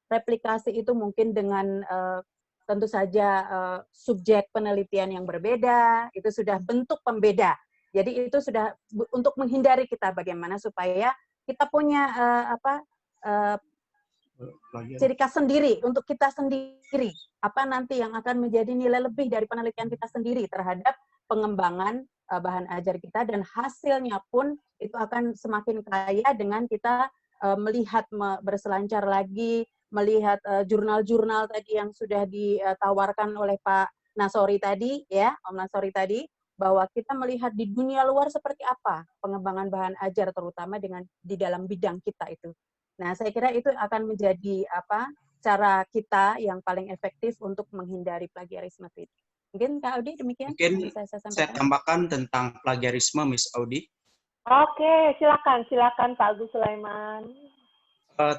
replikasi itu mungkin dengan tentu saja subjek penelitian yang berbeda, itu sudah bentuk pembeda. Jadi itu sudah untuk menghindari kita bagaimana supaya kita punya ciri khas sendiri untuk kita sendiri. Apa nanti yang akan menjadi nilai lebih dari penelitian kita sendiri terhadap pengembangan bahan ajar kita, dan hasilnya pun itu akan semakin kaya dengan kita melihat berselancar lagi, melihat jurnal-jurnal tadi yang sudah ditawarkan oleh Pak Nasori tadi, ya, Om Nasori tadi, bahwa kita melihat di dunia luar seperti apa pengembangan bahan ajar, terutama di dalam bidang kita itu. Nah, saya kira itu akan menjadi cara kita yang paling efektif untuk menghindari plagiarisme itu. Mungkin Kak Audi demikian. Mungkin saya tambahkan tentang plagiarisme, Miss Audi. Oke, silakan Pak Agus Sulaiman.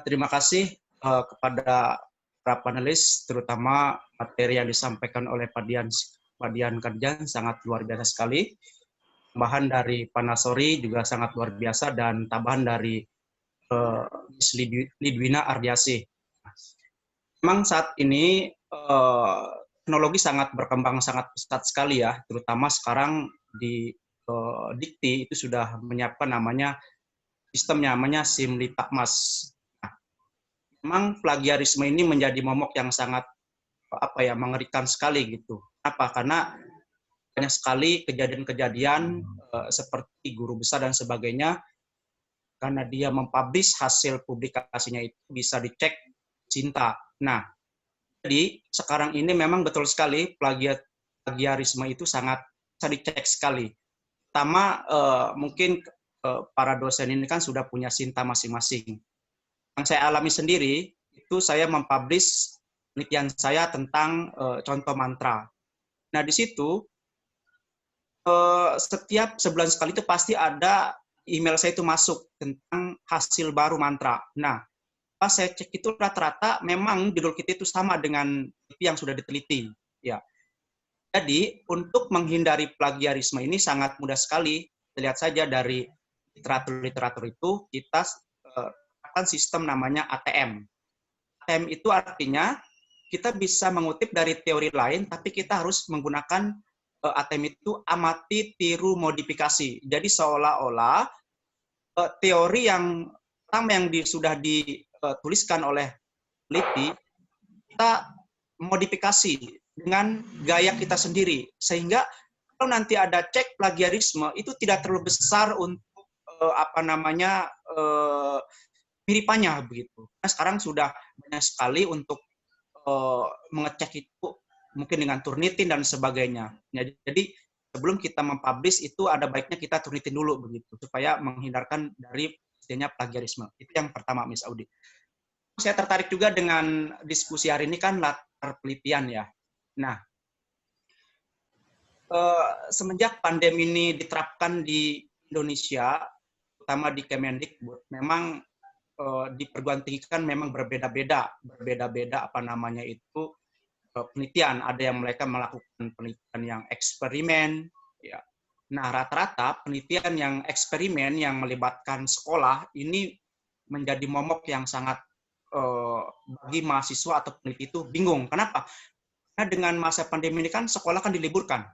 Terima kasih kepada para panelis, terutama materi yang disampaikan oleh Pak Dian Karjan sangat luar biasa sekali. Tambahan dari Pak Nasori juga sangat luar biasa, dan tambahan dari Miss Lidwina Ardiasih. Memang saat ini teknologi sangat berkembang sangat pesat sekali ya, terutama sekarang di Dikti itu sudah menyiapkan sistemnya namanya Simlitakmas. Nah, memang plagiarisme ini menjadi momok yang sangat mengerikan sekali gitu. Apa? Karena banyak sekali kejadian-kejadian seperti guru besar dan sebagainya, karena dia mempublish hasil publikasinya itu bisa dicek cinta. Nah, jadi sekarang ini memang betul sekali plagiarisme itu sangat bisa dicek sekali. Pertama mungkin para dosen ini kan sudah punya sinta masing-masing. Yang saya alami sendiri, itu saya mempublish penelitian saya tentang contoh mantra. Nah, di situ setiap sebulan sekali itu pasti ada email saya itu masuk tentang hasil baru mantra. Nah, pas saya cek itu rata-rata memang judul kita itu sama dengan yang sudah diteliti. Ya. Jadi, untuk menghindari plagiarisme ini sangat mudah sekali. Lihat saja dari literatur-literatur itu, kita akan sistem namanya ATM. ATM itu artinya kita bisa mengutip dari teori lain, tapi kita harus menggunakan ATM itu amati, tiru, modifikasi. Jadi seolah-olah teori yang pertama yang sudah dituliskan oleh peneliti, kita modifikasi dengan gaya kita sendiri. Sehingga kalau nanti ada cek plagiarisme, itu tidak terlalu besar untuk miripannya begitu. Nah, sekarang sudah banyak sekali untuk mengecek itu mungkin dengan Turnitin dan sebagainya. Jadi sebelum kita mempublish itu ada baiknya kita Turnitin dulu begitu supaya menghindarkan dari istilahnya plagiarisme. Itu yang pertama, Miss Audi. Saya tertarik juga dengan diskusi hari ini kan latar penelitian ya. Nah, semenjak pandemi ini diterapkan di Indonesia, terutama di Kemendikbud, memang di perguruan tinggi kan memang berbeda-beda penelitian. Ada yang mereka melakukan penelitian yang eksperimen, ya. Nah, rata-rata penelitian yang eksperimen yang melibatkan sekolah ini menjadi momok yang sangat bagi mahasiswa atau peneliti itu bingung. Kenapa? Karena dengan masa pandemi ini kan sekolah kan diliburkan.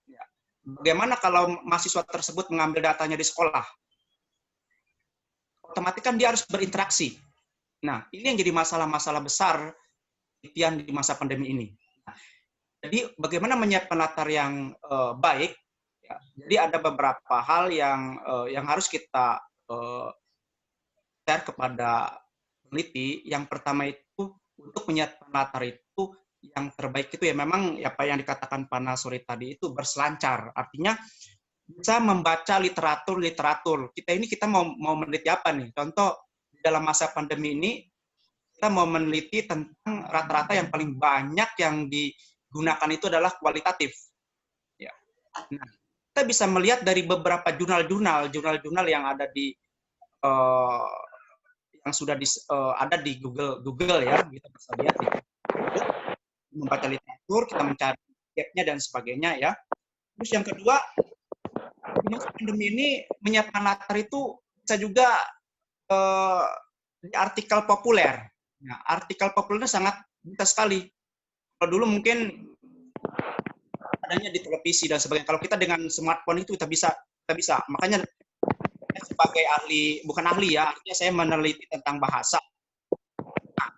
Ya. Bagaimana kalau mahasiswa tersebut mengambil datanya di sekolah? Otomatis kan dia harus berinteraksi. Nah, ini yang jadi masalah-masalah besar penelitian di masa pandemi ini. Nah, jadi bagaimana menyiapkan latar yang baik? Ya, jadi ada beberapa hal yang harus kita share kepada peneliti. Yang pertama itu untuk menyiapkan latar itu yang terbaik itu ya memang apa yang dikatakan Pak Nasuri tadi itu berselancar. Artinya bisa membaca literatur. Kita mau meneliti apa nih? Contoh dalam masa pandemi ini kita mau meneliti tentang rata-rata yang paling banyak yang digunakan itu adalah kualitatif. Ya. Nah, kita bisa melihat dari beberapa jurnal yang ada di yang sudah ada di Google ya, kita bisa lihat ya. Membaca literatur, kita mencari gap-nya dan sebagainya ya. Terus yang kedua, pandemi ini menyiapkan latar itu bisa juga di artikel populer. Nah, artikel populernya sangat bisa sekali. Kalau dulu mungkin adanya di televisi dan sebagainya. Kalau kita dengan smartphone itu kita bisa. Makanya saya sebagai ahli, bukan ahli ya, artinya saya meneliti tentang bahasa. Nah,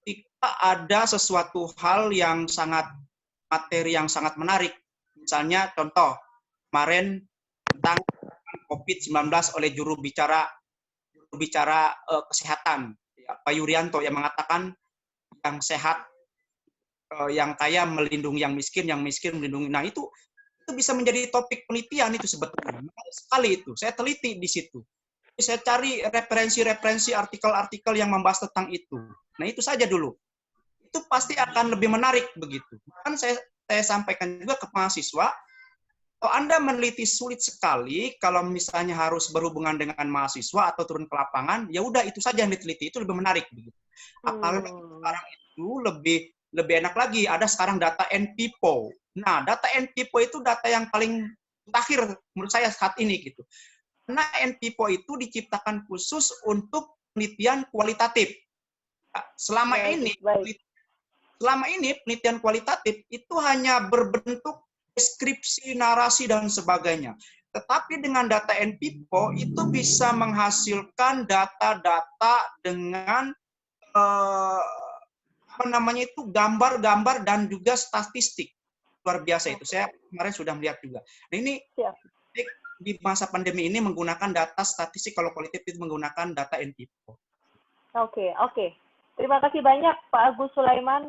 ketika ada sesuatu hal yang materi yang sangat menarik, misalnya contoh kemarin tentang COVID-19 oleh juru bicara kesehatan, ya, Pak Yuryanto, yang mengatakan yang sehat, yang kaya melindungi yang miskin melindungi. Nah, itu bisa menjadi topik penelitian itu sebetulnya. Menarik sekali itu. Saya teliti di situ. Saya cari referensi artikel-artikel yang membahas tentang itu. Nah, itu saja dulu. Itu pasti akan lebih menarik begitu. Bahkan saya sampaikan juga ke mahasiswa, kalau Anda meneliti sulit sekali, kalau misalnya harus berhubungan dengan mahasiswa atau turun ke lapangan, ya udah itu saja yang diteliti, itu lebih menarik begitu. Apalagi sekarang itu lebih enak lagi, ada sekarang data NPPO. Nah, data NPPO itu data yang paling terakhir menurut saya saat ini gitu. Karena NPPO itu diciptakan khusus untuk penelitian kualitatif. Nah, selama ini penelitian kualitatif itu hanya berbentuk deskripsi, narasi, dan sebagainya. Tetapi dengan data NPPO itu bisa menghasilkan data-data dengan gambar-gambar dan juga statistik. Luar biasa itu. Saya kemarin sudah melihat juga. Nah, ini di masa pandemi ini menggunakan data statistik, kalau kualitatif itu menggunakan data NPPO. Oke. Terima kasih banyak Pak Agus Sulaiman.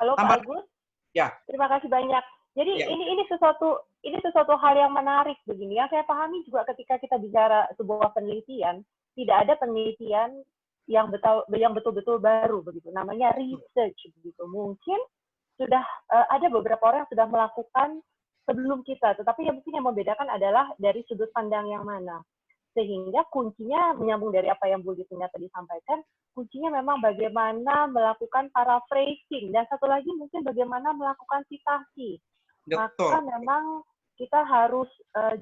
Halo Pak Agus. Ya. Terima kasih banyak. Jadi ini sesuatu ini sesuatu hal yang menarik begini. Yang saya pahami juga ketika kita bicara sebuah penelitian, tidak ada penelitian yang betul-betul baru begitu. Namanya research begitu. Mungkin sudah ada beberapa orang yang sudah melakukan sebelum kita, tetapi yang mungkin yang membedakan adalah dari sudut pandang yang mana. Sehingga kuncinya menyambung dari apa yang Bu Ditnya tadi sampaikan, kuncinya memang bagaimana melakukan paraphrasing, dan satu lagi mungkin bagaimana melakukan citasi. Maka memang kita harus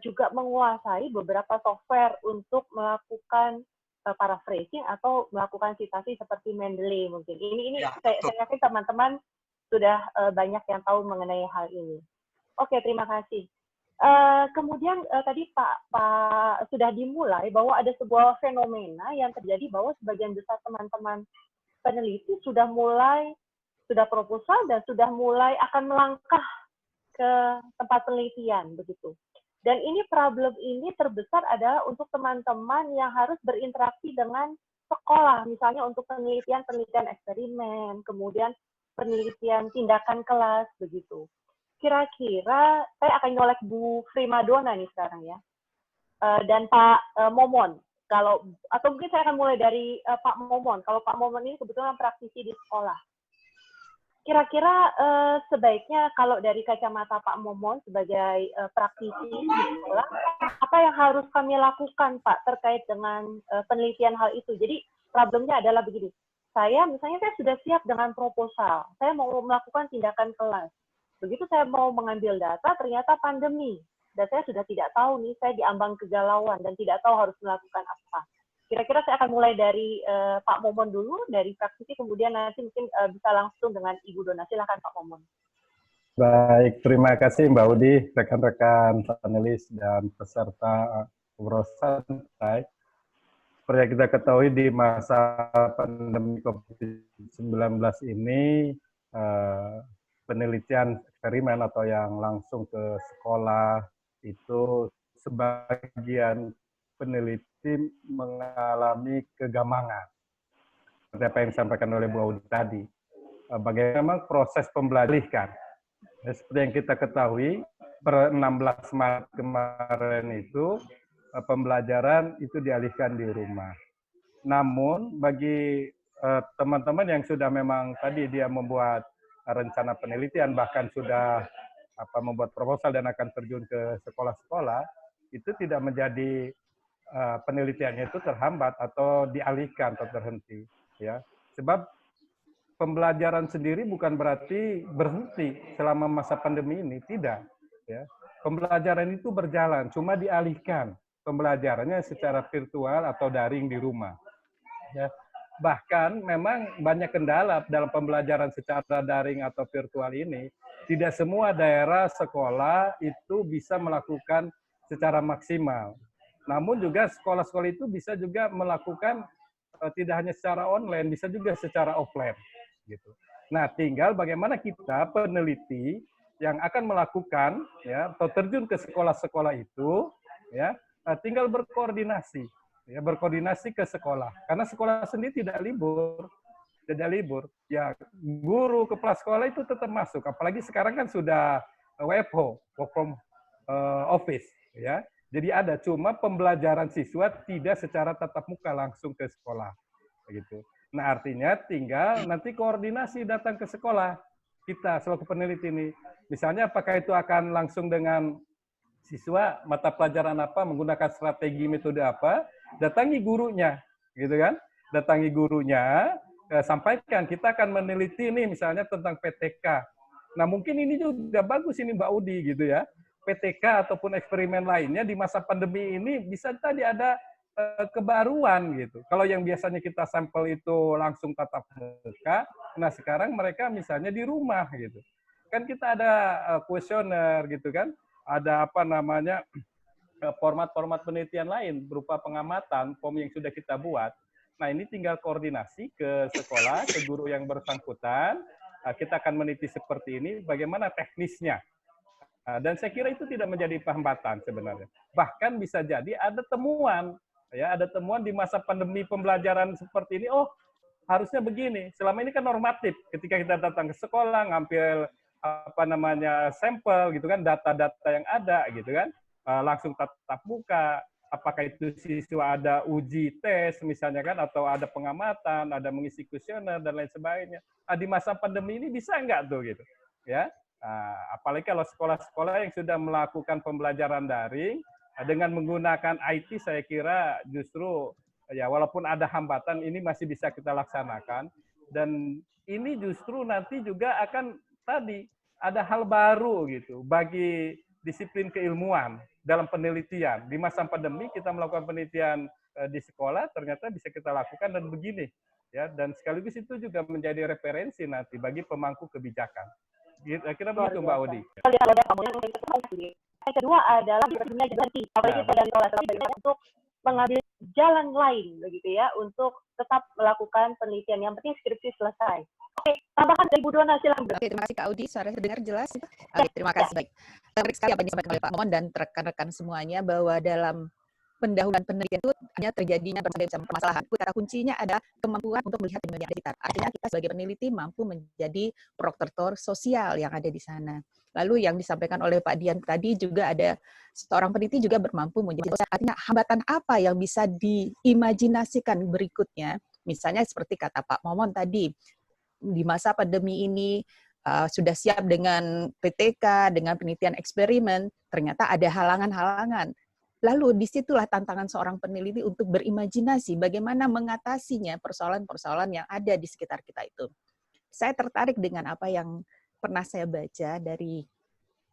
juga menguasai beberapa software untuk melakukan paraphrasing atau melakukan citasi seperti Mendeley mungkin. Ini saya yakin teman-teman sudah banyak yang tahu mengenai hal ini. Oke, terima kasih. Kemudian tadi Pak sudah dimulai bahwa ada sebuah fenomena yang terjadi bahwa sebagian besar teman-teman peneliti sudah proposal dan sudah mulai akan melangkah ke tempat penelitian begitu. Dan ini problem ini terbesar adalah untuk teman-teman yang harus berinteraksi dengan sekolah, misalnya untuk penelitian eksperimen, kemudian penelitian tindakan kelas begitu. Kira-kira saya akan nyolek Bu Primadona nih sekarang ya, dan Pak Momon. Atau mungkin saya akan mulai dari Pak Momon. Kalau Pak Momon ini kebetulan praktisi di sekolah. Kira-kira sebaiknya kalau dari kacamata Pak Momon sebagai praktisi di sekolah, apa yang harus kami lakukan Pak terkait dengan penelitian hal itu? Jadi problemnya adalah begini. Saya sudah siap dengan proposal. Saya mau melakukan tindakan kelas. Begitu saya mau mengambil data, ternyata pandemi. Dan saya sudah tidak tahu nih, saya diambang kegalauan dan tidak tahu harus melakukan apa. Kira-kira saya akan mulai dari Pak Momon dulu, dari praktisi, kemudian nanti mungkin bisa langsung dengan Ibu Dona. Silakan Pak Momon. Baik, terima kasih Mbak Udi, rekan-rekan panelis dan peserta obrolan santai. Seperti yang kita ketahui di masa pandemi COVID-19 ini, penelitian eksperimen atau yang langsung ke sekolah itu sebagian peneliti mengalami kegamangan. Seperti apa yang disampaikan oleh Bu Audi tadi. Bagaimana proses pembelajaran. Seperti yang kita ketahui, per 16 Maret kemarin itu, pembelajaran itu dialihkan di rumah. Namun, bagi teman-teman yang sudah memang tadi dia membuat rencana penelitian, bahkan sudah membuat proposal dan akan terjun ke sekolah-sekolah, itu tidak menjadi penelitiannya itu terhambat atau dialihkan atau terhenti, ya. Sebab pembelajaran sendiri bukan berarti berhenti selama masa pandemi ini, tidak, ya. Pembelajaran itu berjalan, cuma dialihkan pembelajarannya secara virtual atau daring di rumah, ya. Bahkan memang banyak kendala dalam pembelajaran secara daring atau virtual ini. Tidak semua daerah sekolah itu bisa melakukan secara maksimal. Namun juga sekolah-sekolah itu bisa juga melakukan tidak hanya secara online, bisa juga secara offline. Gitu. Nah, tinggal bagaimana kita peneliti yang akan melakukan, ya, atau terjun ke sekolah-sekolah itu, ya, tinggal berkoordinasi. Ya, berkoordinasi ke sekolah. Karena sekolah sendiri tidak libur. Ya, guru kepala sekolah itu tetap masuk. Apalagi sekarang kan sudah WFO, work from office. Ya. Jadi ada, cuma pembelajaran siswa tidak secara tatap muka langsung ke sekolah. Begitu. Nah, artinya tinggal nanti koordinasi datang ke sekolah. Kita selaku peneliti ini. Misalnya apakah itu akan langsung dengan siswa, mata pelajaran apa, menggunakan strategi metode apa, datangi gurunya, gitu kan? Datangi gurunya, sampaikan kita akan meneliti ini misalnya tentang PTK. Nah, mungkin ini juga bagus ini Mbak Udi gitu ya. PTK ataupun eksperimen lainnya di masa pandemi ini bisa tadi ada kebaruan gitu. Kalau yang biasanya kita sampel itu langsung tatap muka, nah sekarang mereka misalnya di rumah gitu. Kan kita ada kuesioner gitu kan, ada apa namanya format-format penelitian lain berupa pengamatan, form yang sudah kita buat. Nah, ini tinggal koordinasi ke sekolah, ke guru yang bersangkutan. Kita akan meneliti seperti ini, bagaimana teknisnya. Dan saya kira itu tidak menjadi hambatan sebenarnya. Bahkan bisa jadi ada temuan, ya, ada temuan di masa pandemi pembelajaran seperti ini. Oh, harusnya begini. Selama ini kan normatif. Ketika kita datang ke sekolah, ngambil sampel gitu kan, data-data yang ada gitu kan, langsung tatap muka. Apakah itu siswa ada uji tes misalnya kan, atau ada pengamatan, ada mengisi kuesioner dan lain sebagainya. Di masa pandemi ini bisa nggak tuh gitu ya? Apalagi kalau sekolah-sekolah yang sudah melakukan pembelajaran daring dengan menggunakan IT, saya kira justru ya walaupun ada hambatan ini masih bisa kita laksanakan, dan ini justru nanti juga akan tadi ada hal baru gitu bagi disiplin keilmuan dalam penelitian. Di masa pandemi kita melakukan penelitian di sekolah ternyata bisa kita lakukan dan begini ya, dan sekaligus itu juga menjadi referensi nanti bagi pemangku kebijakan. Kira begitu Mbak Odi. Yang kedua adalah dunia berhenti, apalagi pada sekolah untuk mengambil jalan lain begitu ya untuk tetap melakukan penelitian. Yang penting skripsi selesai. Oke, tambahan dari Bu Dona, silakan. Oke, terima kasih Kak Audi, suara dengar jelas. Oke, terima kasih. Baik. Menarik sekali apa yang disampaikan oleh Pak Momon dan rekan-rekan semuanya bahwa dalam pendahuluan penelitian itu hanya terjadinya berbagai macam permasalahan. Kata kuncinya ada kemampuan untuk melihat dunia yang ada di sekitar. Artinya kita sebagai peneliti mampu menjadi proktor sosial yang ada di sana. Lalu yang disampaikan oleh Pak Dian tadi juga ada seorang peneliti juga bermampu menjadi sosial. Artinya hambatan apa yang bisa diimajinasikan berikutnya? Misalnya seperti kata Pak Momon tadi, di masa pandemi ini sudah siap dengan PTK, dengan penelitian eksperimen, ternyata ada halangan-halangan. Lalu disitulah tantangan seorang peneliti untuk berimajinasi bagaimana mengatasinya persoalan-persoalan yang ada di sekitar kita itu. Saya tertarik dengan apa yang pernah saya baca dari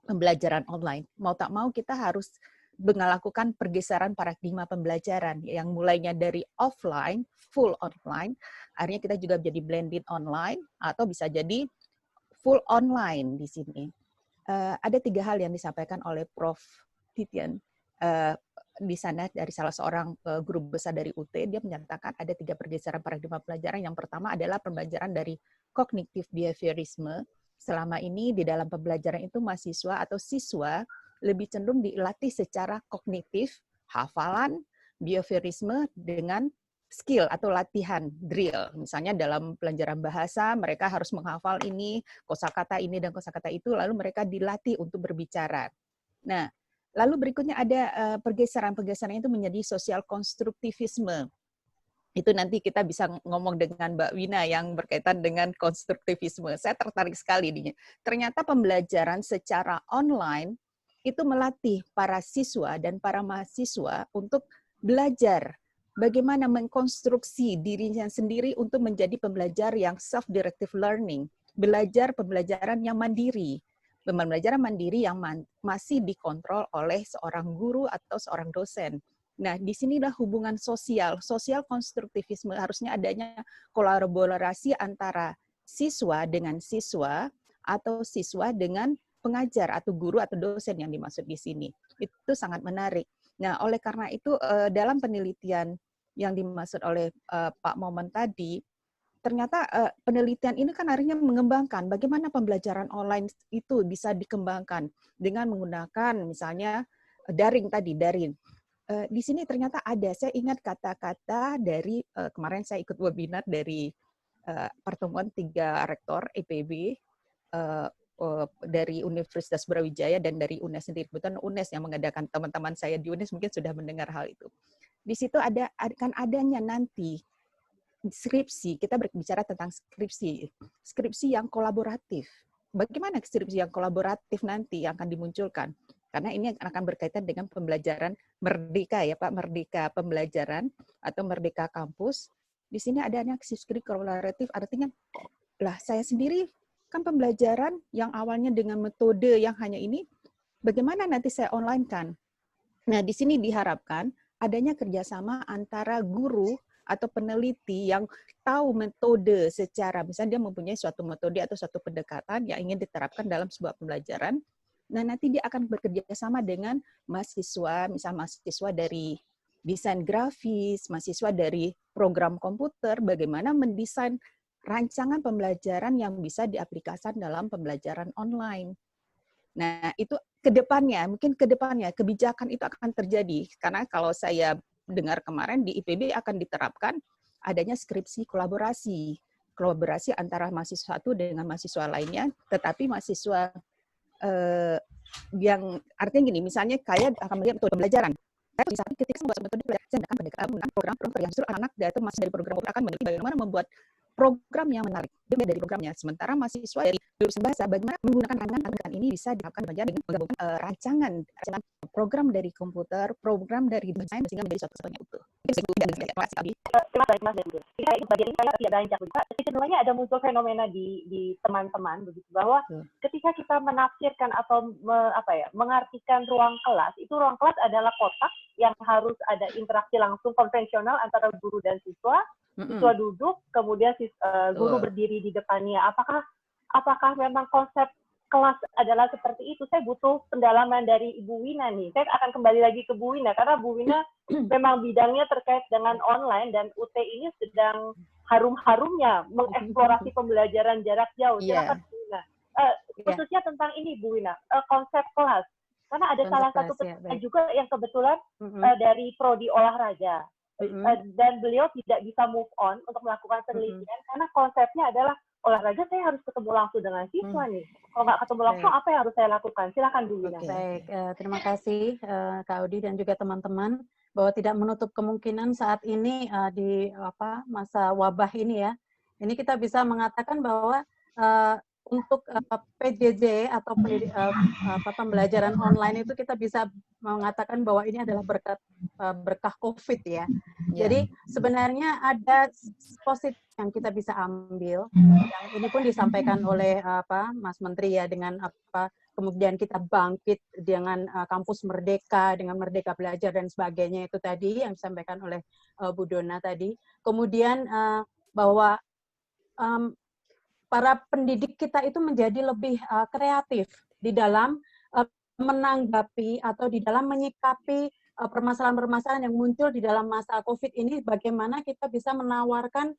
pembelajaran online. Mau tak mau kita harus melakukan pergeseran paradigma pembelajaran yang mulainya dari offline, full online, akhirnya kita juga jadi blended online atau bisa jadi full online di sini. Ada 3 hal yang disampaikan oleh Prof. Titian di sana dari salah seorang guru besar dari UT. Dia menyatakan ada 3 pergeseran paradigma pelajaran. Yang pertama adalah pembelajaran dari kognitif behaviorisme. Selama ini di dalam pembelajaran itu mahasiswa atau siswa lebih cenderung dilatih secara kognitif, hafalan, behaviorisme dengan skill atau latihan, drill. Misalnya dalam pelajaran bahasa, mereka harus menghafal ini, kosakata ini dan kosakata itu, lalu mereka dilatih untuk berbicara. Nah, lalu berikutnya ada pergeseran-pergeseran itu menjadi sosial konstruktivisme. Itu nanti kita bisa ngomong dengan Mbak Wina yang berkaitan dengan konstruktivisme. Saya tertarik sekali ini. Ternyata pembelajaran secara online itu melatih para siswa dan para mahasiswa untuk belajar bagaimana mengkonstruksi dirinya sendiri untuk menjadi pembelajar yang self-directive learning, belajar pembelajaran yang mandiri. Pembelajaran mandiri yang masih dikontrol oleh seorang guru atau seorang dosen. Nah, disinilah hubungan sosial konstruktivisme, harusnya adanya kolaborasi antara siswa dengan siswa atau siswa dengan pengajar atau guru atau dosen yang dimaksud di sini. Itu sangat menarik. Nah, oleh karena itu dalam penelitian yang dimaksud oleh Pak Momon tadi, ternyata penelitian ini kan akhirnya mengembangkan bagaimana pembelajaran online itu bisa dikembangkan dengan menggunakan misalnya daring. Di sini ternyata ada, saya ingat kata-kata dari kemarin saya ikut webinar dari pertemuan 3 rektor IPB dari Universitas Brawijaya dan dari UNES sendiri. Kebetulan UNES yang mengadakan, teman-teman saya di UNES mungkin sudah mendengar hal itu. Di situ akan adanya nanti skripsi, kita berbicara tentang skripsi yang kolaboratif. Bagaimana skripsi yang kolaboratif nanti yang akan dimunculkan? Karena ini akan berkaitan dengan pembelajaran merdeka ya Pak, merdeka pembelajaran atau merdeka kampus. Di sini adanya skripsi kolaboratif, artinya lah saya sendiri kan pembelajaran yang awalnya dengan metode yang hanya ini, bagaimana nanti saya online kan? Nah di sini diharapkan adanya kerjasama antara guru atau peneliti yang tahu metode secara, misalnya dia mempunyai suatu metode atau suatu pendekatan yang ingin diterapkan dalam sebuah pembelajaran. Nah, nanti dia akan bekerja sama dengan mahasiswa, misalnya mahasiswa dari desain grafis, mahasiswa dari program komputer, bagaimana mendesain rancangan pembelajaran yang bisa diaplikasikan dalam pembelajaran online. Nah, itu mungkin ke depannya kebijakan itu akan terjadi. Karena kalau saya dengar kemarin di IPB akan diterapkan adanya skripsi kolaborasi. kolaborasi antara mahasiswa satu dengan mahasiswa lainnya, tetapi mahasiswa yang artinya gini, misalnya kayak akan melihat metode pembelajaran. Misalnya ketika membuat metode pembelajaran akan program yang justru anak-anak itu masih dari program akan meneliti bagaimana membuat program yang menarik dari programnya. Sementara mahasiswa dari jurusan bahasa bagaimana menggunakan rancangan ini bisa dilakukan dengan menggabungkan rancangan program dari komputer, program dari desain sehingga menjadi suatu yang utuh. Terima kasih Mas Dewi. Saya bagian saya tidak beranjak juga. Kecenderungannya ada muncul fenomena di teman-teman begitu bahwa ketika kita menafsirkan atau mengartikan ruang kelas, itu ruang kelas adalah kotak yang harus ada interaksi langsung konvensional antara guru dan siswa. Siswa duduk, kemudian guru berdiri di depannya. Apakah memang konsep kelas adalah seperti itu? Saya butuh pendalaman dari Ibu Wina nih. Saya akan kembali lagi ke Bu Wina karena Bu Wina memang bidangnya terkait dengan online dan UT ini sedang harum-harumnya mengeksplorasi pembelajaran jarak jauh. Silakan Bu Wina. Khususnya tentang ini Bu Wina, konsep kelas. Karena ada salah satu peserta juga yang kebetulan dari prodi olahraga. Dan beliau tidak bisa move on untuk melakukan penelitian karena konsepnya adalah olahraga saya harus ketemu langsung dengan siswa nih. Kalau nggak ketemu langsung, apa yang harus saya lakukan? Silakan Bu Wina. Baik, terima kasih Kak Audi dan juga teman-teman bahwa tidak menutup kemungkinan saat ini di masa wabah ini ya. Ini kita bisa mengatakan bahwa untuk PJJ atau pembelajaran online itu kita bisa mengatakan bahwa ini adalah berkah COVID ya. Jadi sebenarnya ada positif yang kita bisa ambil. Yang ini pun disampaikan oleh Mas Menteri ya dengan kemudian kita bangkit dengan kampus Merdeka, dengan Merdeka Belajar dan sebagainya itu tadi yang disampaikan oleh Bu Dona tadi. Kemudian bahwa para pendidik kita itu menjadi lebih kreatif di dalam menanggapi atau di dalam menyikapi permasalahan-permasalahan yang muncul di dalam masa COVID ini, bagaimana kita bisa menawarkan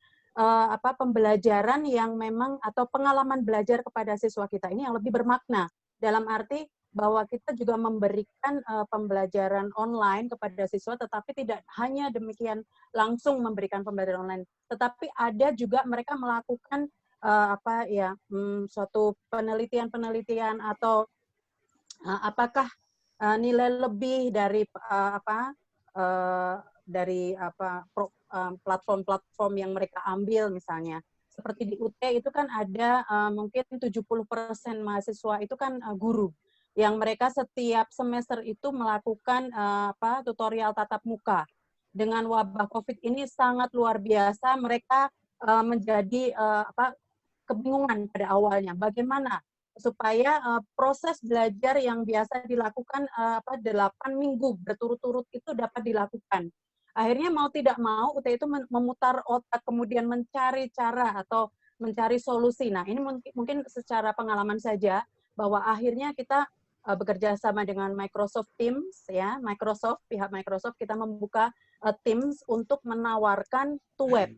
pembelajaran yang memang atau pengalaman belajar kepada siswa kita ini yang lebih bermakna, dalam arti bahwa kita juga memberikan pembelajaran online kepada siswa, tetapi tidak hanya demikian langsung memberikan pembelajaran online, tetapi ada juga mereka melakukan suatu penelitian atau apakah nilai lebih dari platform-platform yang mereka ambil misalnya. Seperti di UT itu kan ada mungkin 70% mahasiswa itu kan guru yang mereka setiap semester itu melakukan tutorial tatap muka. Dengan wabah COVID ini sangat luar biasa, mereka menjadi kebingungan pada awalnya. Bagaimana supaya proses belajar yang biasa dilakukan 8 minggu berturut-turut itu dapat dilakukan. Akhirnya mau tidak mau UT itu memutar otak kemudian mencari cara atau mencari solusi. Nah, ini mungkin secara pengalaman saja bahwa akhirnya kita bekerja sama dengan Microsoft Teams ya, pihak Microsoft kita membuka Teams untuk menawarkan web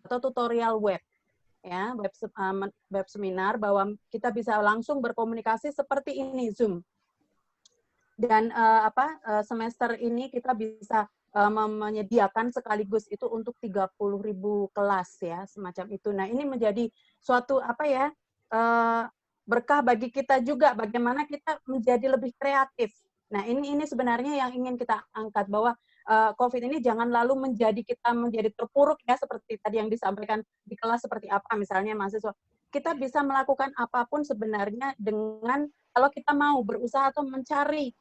atau tutorial web. Ya, web seminar bahwa kita bisa langsung berkomunikasi seperti ini Zoom. Dan semester ini kita bisa menyediakan sekaligus itu untuk 30.000 kelas ya, semacam itu. Nah, ini menjadi suatu berkah bagi kita juga bagaimana kita menjadi lebih kreatif. Nah, ini sebenarnya yang ingin kita angkat bahwa COVID ini jangan lalu menjadi terpuruk ya, seperti tadi yang disampaikan di kelas seperti apa misalnya mahasiswa. Kita bisa melakukan apapun sebenarnya dengan kalau kita mau berusaha atau mencari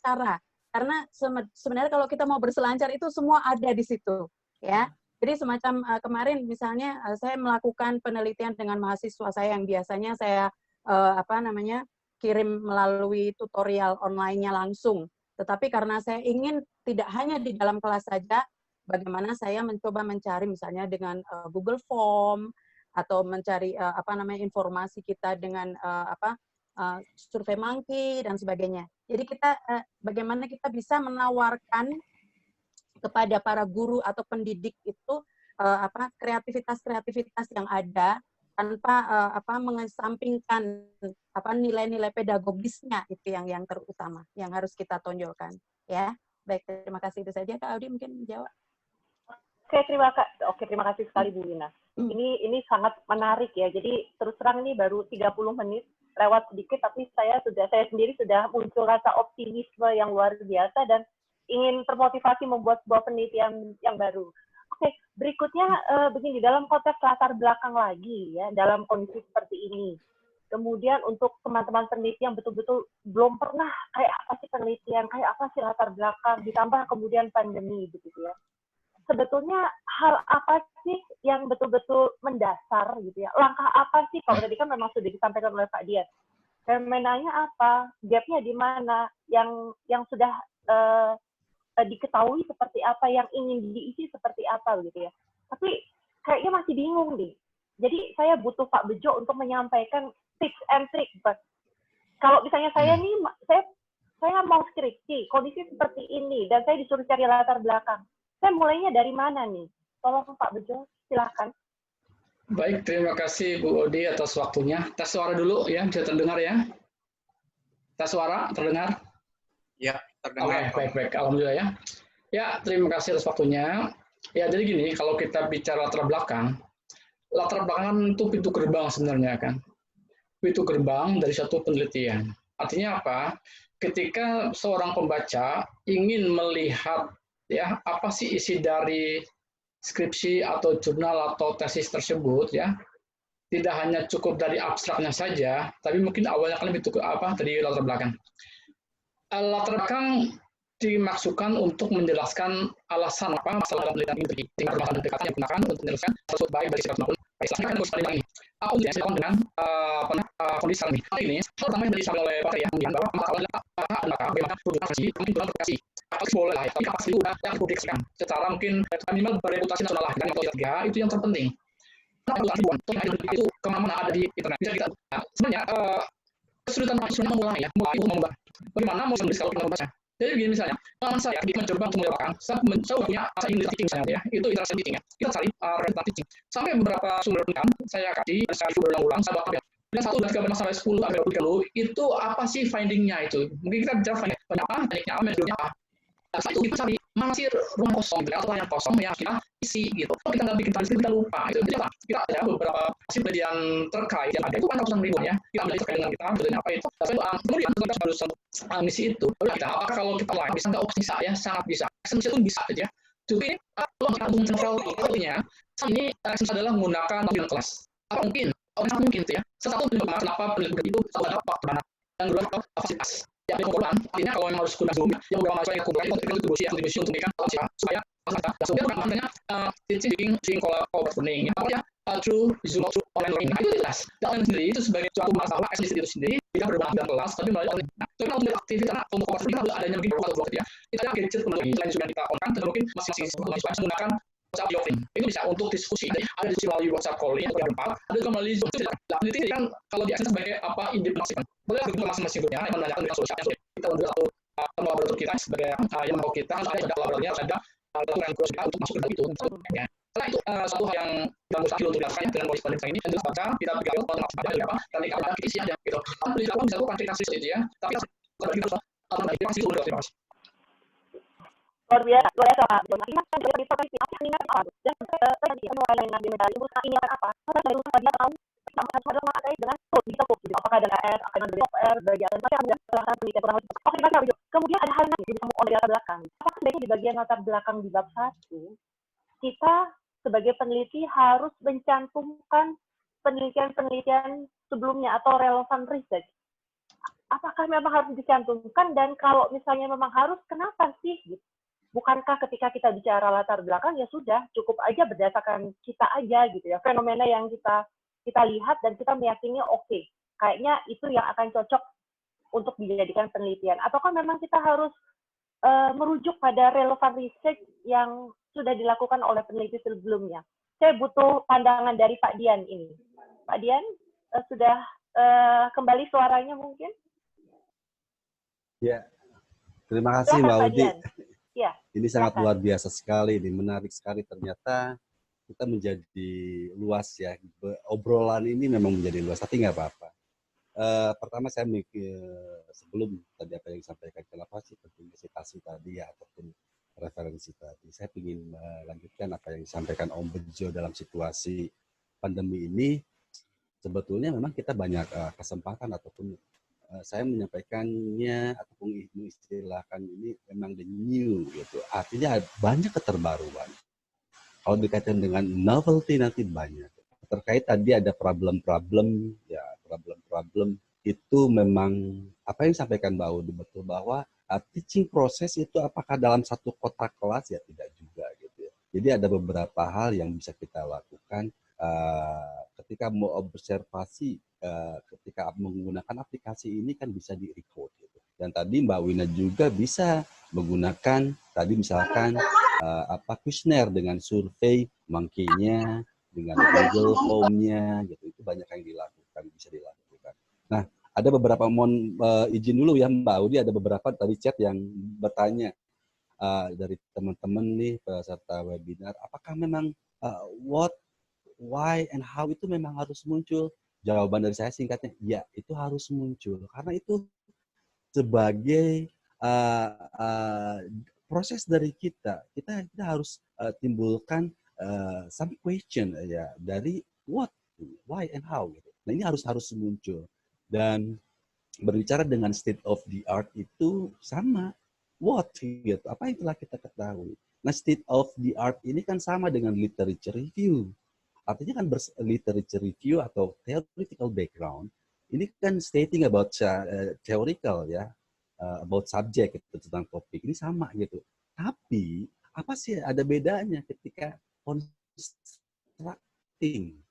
cara. Karena sebenarnya kalau kita mau berselancar itu semua ada di situ ya. Jadi semacam kemarin misalnya saya melakukan penelitian dengan mahasiswa saya yang biasanya saya kirim melalui tutorial online-nya langsung. Tetapi karena saya ingin tidak hanya di dalam kelas saja, bagaimana saya mencoba mencari misalnya dengan Google Form atau mencari informasi kita dengan Survei Monkey dan sebagainya. Jadi kita bagaimana kita bisa menawarkan kepada para guru atau pendidik itu kreativitas yang ada tanpa mengesampingkan nilai-nilai pedagogisnya, itu yang terutama yang harus kita tonjolkan ya. Baik, terima kasih, itu saja Kak Audi mungkin menjawab. Terima kasih sekali Bu Wina. Ini sangat menarik ya. Jadi terus terang ini baru 30 menit lewat sedikit, tapi saya sendiri sudah muncul rasa optimisme yang luar biasa dan ingin termotivasi membuat sebuah penelitian yang baru. Oke, berikutnya begini, dalam konteks latar belakang lagi ya, dalam kondisi seperti ini. Kemudian untuk teman-teman peneliti yang betul-betul belum pernah kayak apa sih penelitian, kayak apa sih latar belakang, ditambah kemudian pandemi begitu ya. Sebetulnya hal apa sih yang betul-betul mendasar gitu ya? Langkah apa sih? Kalau tadi kan memang sudah disampaikan oleh Pak Dian. Fenomenanya apa? Gapnya di mana? Yang sudah diketahui seperti apa? Yang ingin diisi seperti apa gitu ya? Tapi kayaknya masih bingung nih. Jadi saya butuh Pak Bejo untuk menyampaikan tips and trick. Kalau misalnya saya nih, saya mau skripsi, kondisi seperti ini, dan saya disuruh cari latar belakang. Saya mulainya dari mana nih? Tolong Pak Bejo, silakan. Baik, terima kasih Bu Odi atas waktunya. Tes suara dulu ya, bisa terdengar ya? Tes suara, terdengar? Ya, terdengar. Oke, baik. Alhamdulillah ya. Ya, terima kasih atas waktunya. Ya, jadi gini, kalau kita bicara latar belakang itu pintu gerbang sebenarnya kan. Pintu gerbang dari satu penelitian. Artinya apa? Ketika seorang pembaca ingin melihat ya apa sih isi dari skripsi atau jurnal atau tesis tersebut ya, tidak hanya cukup dari abstraknya saja, tapi mungkin awalnya kan lebih dari latar belakang. Latar belakang dimaksudkan untuk menjelaskan alasan apa masalah dalam penelitian ini, tingkat permasalahan pendekatan yang digunakan untuk menjelaskan sesuatu baik dari sifat maupun istilahnya kan harus paling ini. Aku dijelaskan dengan kondisi ini. Hal ini hal pertama yang disampaikan oleh Pak Rian bahwa masalah adalah bagaimana publikasi mungkin kurang publikasi. Apakah boleh lah, tapi kapasitas itu yang dipublikasikan secara mungkin minimal bereputasi nasional lah. Dan yang ketiga itu yang terpenting. Itu kemana-mana ada di internet. Bisa kita sebenarnya kesulitan mahasiswa mulai mengubah. Bagaimana mau menulis kalau kita membaca? Jadi begini misalnya, pengalaman saya mencoba untuk menjelaskan, saya punya asa ingin teaching misalnya ya, itu interaction teaching ya. Kita cari referensi teaching. Sampai beberapa sumber penelitian saya kaji, saya berulang-ulang, saya baca. Dan 1, 2, 3, 4, sampai 10, sampai 20, itu apa sih finding-nya itu? Mungkin kita bicara finding apa, tekniknya apa, metodenya apa. Setelah itu kita cari mana sih ruang kosong gitu, atau yang kosong yang kita isi gitu. Kalau kita nggak bikin transkrip, kita lupa. Itu jadi apa? Kita ada beberapa hasil penelitian terkait yang ada itu kan ratusan ribuan ya. Kita ambil terkait dengan kita, metodenya apa itu. Kemudian kita harus misi itu. Lalu kita, apakah kalau kita lain bisa nggak? Bisa ya, sangat bisa. Action itu bisa aja. Jadi ini peluang kita untuk general artinya ini action adalah menggunakan mobil kelas. Apa mungkin? Sangat mungkin tuh ya. Satu kenapa penelitian itu ada waktu mana? Yang kedua fasilitas. Yang kedua, artinya kalau memang harus guna Zoom, yang beberapa mahasiswa yang kumpul itu kontribusi untuk memberikan supaya Zoom itu namanya teaching collaborative learning. Apalagi through Zoom, through online learning. Itu jelas. Dan online sendiri itu sebagai suatu masalah eksis itu sendiri tidak berbeda dengan kelas, tapi melalui online. Nah, itu untuk aktivitas untuk collaborative kita adanya mungkin atau blog ya. Kita ada gadget kembali selain juga kita online, tapi mungkin masing-masing mahasiswa menggunakan WhatsApp video link. Itu bisa untuk diskusi. Jadi ada diskusi melalui WhatsApp call yang berempat, ada juga melalui Zoom. Nah, ini kan kalau diakses sebagai apa independent. Boleh kita masing-masing grupnya yang menanyakan dengan sosial kita untuk satu kolaborator kita sebagai yang mau kita ada kolaboratornya ada aturan kursus kita untuk masuk ke dalam itu. Ya. Setelah itu satu hal yang mustahil untuk dilakukan dengan kondisi pandemi ini adalah baca kita bergaul tentang apa apa dan kita ada kisi aja gitu. Tapi kita bisa lakukan aplikasi seperti itu ya. Tapi bagi kita masih sudah terima kasih. Luar biasa Pak. Ini kan jadi profesi apa apa? Dan tadi semua yang ngambil medali ini apa? Saya baru dia tahu sama terkait dengan bisa apakah ada AS, akan ada software, bagian macam yang penelitian kurang lebih. Oke, terima kasih. Kemudian ada hal yang jadi kamu di latar belakang. Apakah sebaiknya di bagian latar belakang di bab 1 kita sebagai peneliti harus mencantumkan penelitian-penelitian sebelumnya atau relevan research? Apakah memang harus dicantumkan dan kalau misalnya memang harus, kenapa sih? Gitu. Bukankah ketika kita bicara latar belakang ya sudah cukup aja berdasarkan kita aja gitu ya, fenomena yang kita lihat dan kita meyakini oke, kayaknya itu yang akan cocok untuk dijadikan penelitian. Ataukah memang kita harus merujuk pada relevan research yang sudah dilakukan oleh peneliti sebelumnya? Saya butuh pandangan dari Pak Dian ini. Pak Dian, sudah kembali suaranya mungkin? Ya, terima kasih Mbak Udi. Ya, ini sangat luar biasa sekali, ini menarik sekali. Ternyata kita menjadi luas ya, obrolan ini memang menjadi luas, tapi nggak apa-apa. Pertama saya mikir sebelum tadi apa yang disampaikan, kenapa sih pentingnya citasi tadi ya, ataupun referensi tadi. Saya ingin melanjutkan apa yang disampaikan Om Bejo dalam situasi pandemi ini. Sebetulnya memang kita banyak kesempatan ataupun saya menyampaikannya ataupun mengistilahkan ini memang the new gitu. Artinya banyak keterbaruan. Kalau dikaitkan dengan novelty nanti banyak. Terkait tadi ada problem-problem, ya problem-problem itu memang apa yang disampaikan Mbak Udi betul bahwa teaching proses itu apakah dalam satu kotak kelas ya tidak juga gitu ya. Jadi ada beberapa hal yang bisa kita lakukan ketika mau observasi, ketika menggunakan aplikasi ini kan bisa di-record gitu. Dan tadi Mbak Wina juga bisa menggunakan tadi misalkan kuesioner dengan survei monkey-nya, dengan Google Home-nya gitu. Itu banyak yang dilakukan, bisa dilakukan. Nah, ada beberapa, mohon izin dulu ya Mbak Audi, ada beberapa tadi chat yang bertanya dari teman-teman nih peserta webinar, apakah memang what, why, and how itu memang harus muncul? Jawaban dari saya singkatnya, ya itu harus muncul. Karena itu sebagai proses dari kita harus timbulkan some question ya dari what, why, and how gitu. Nah ini harus muncul. Dan berbicara dengan state of the art itu sama what gitu, apa yang telah kita ketahui. Nah state of the art ini kan sama dengan literature review. Artinya kan literature review atau theoretical background ini kan stating about theoretical ya, about subject gitu, tentang topik ini sama gitu. Tapi apa sih ada bedanya ketika constructing,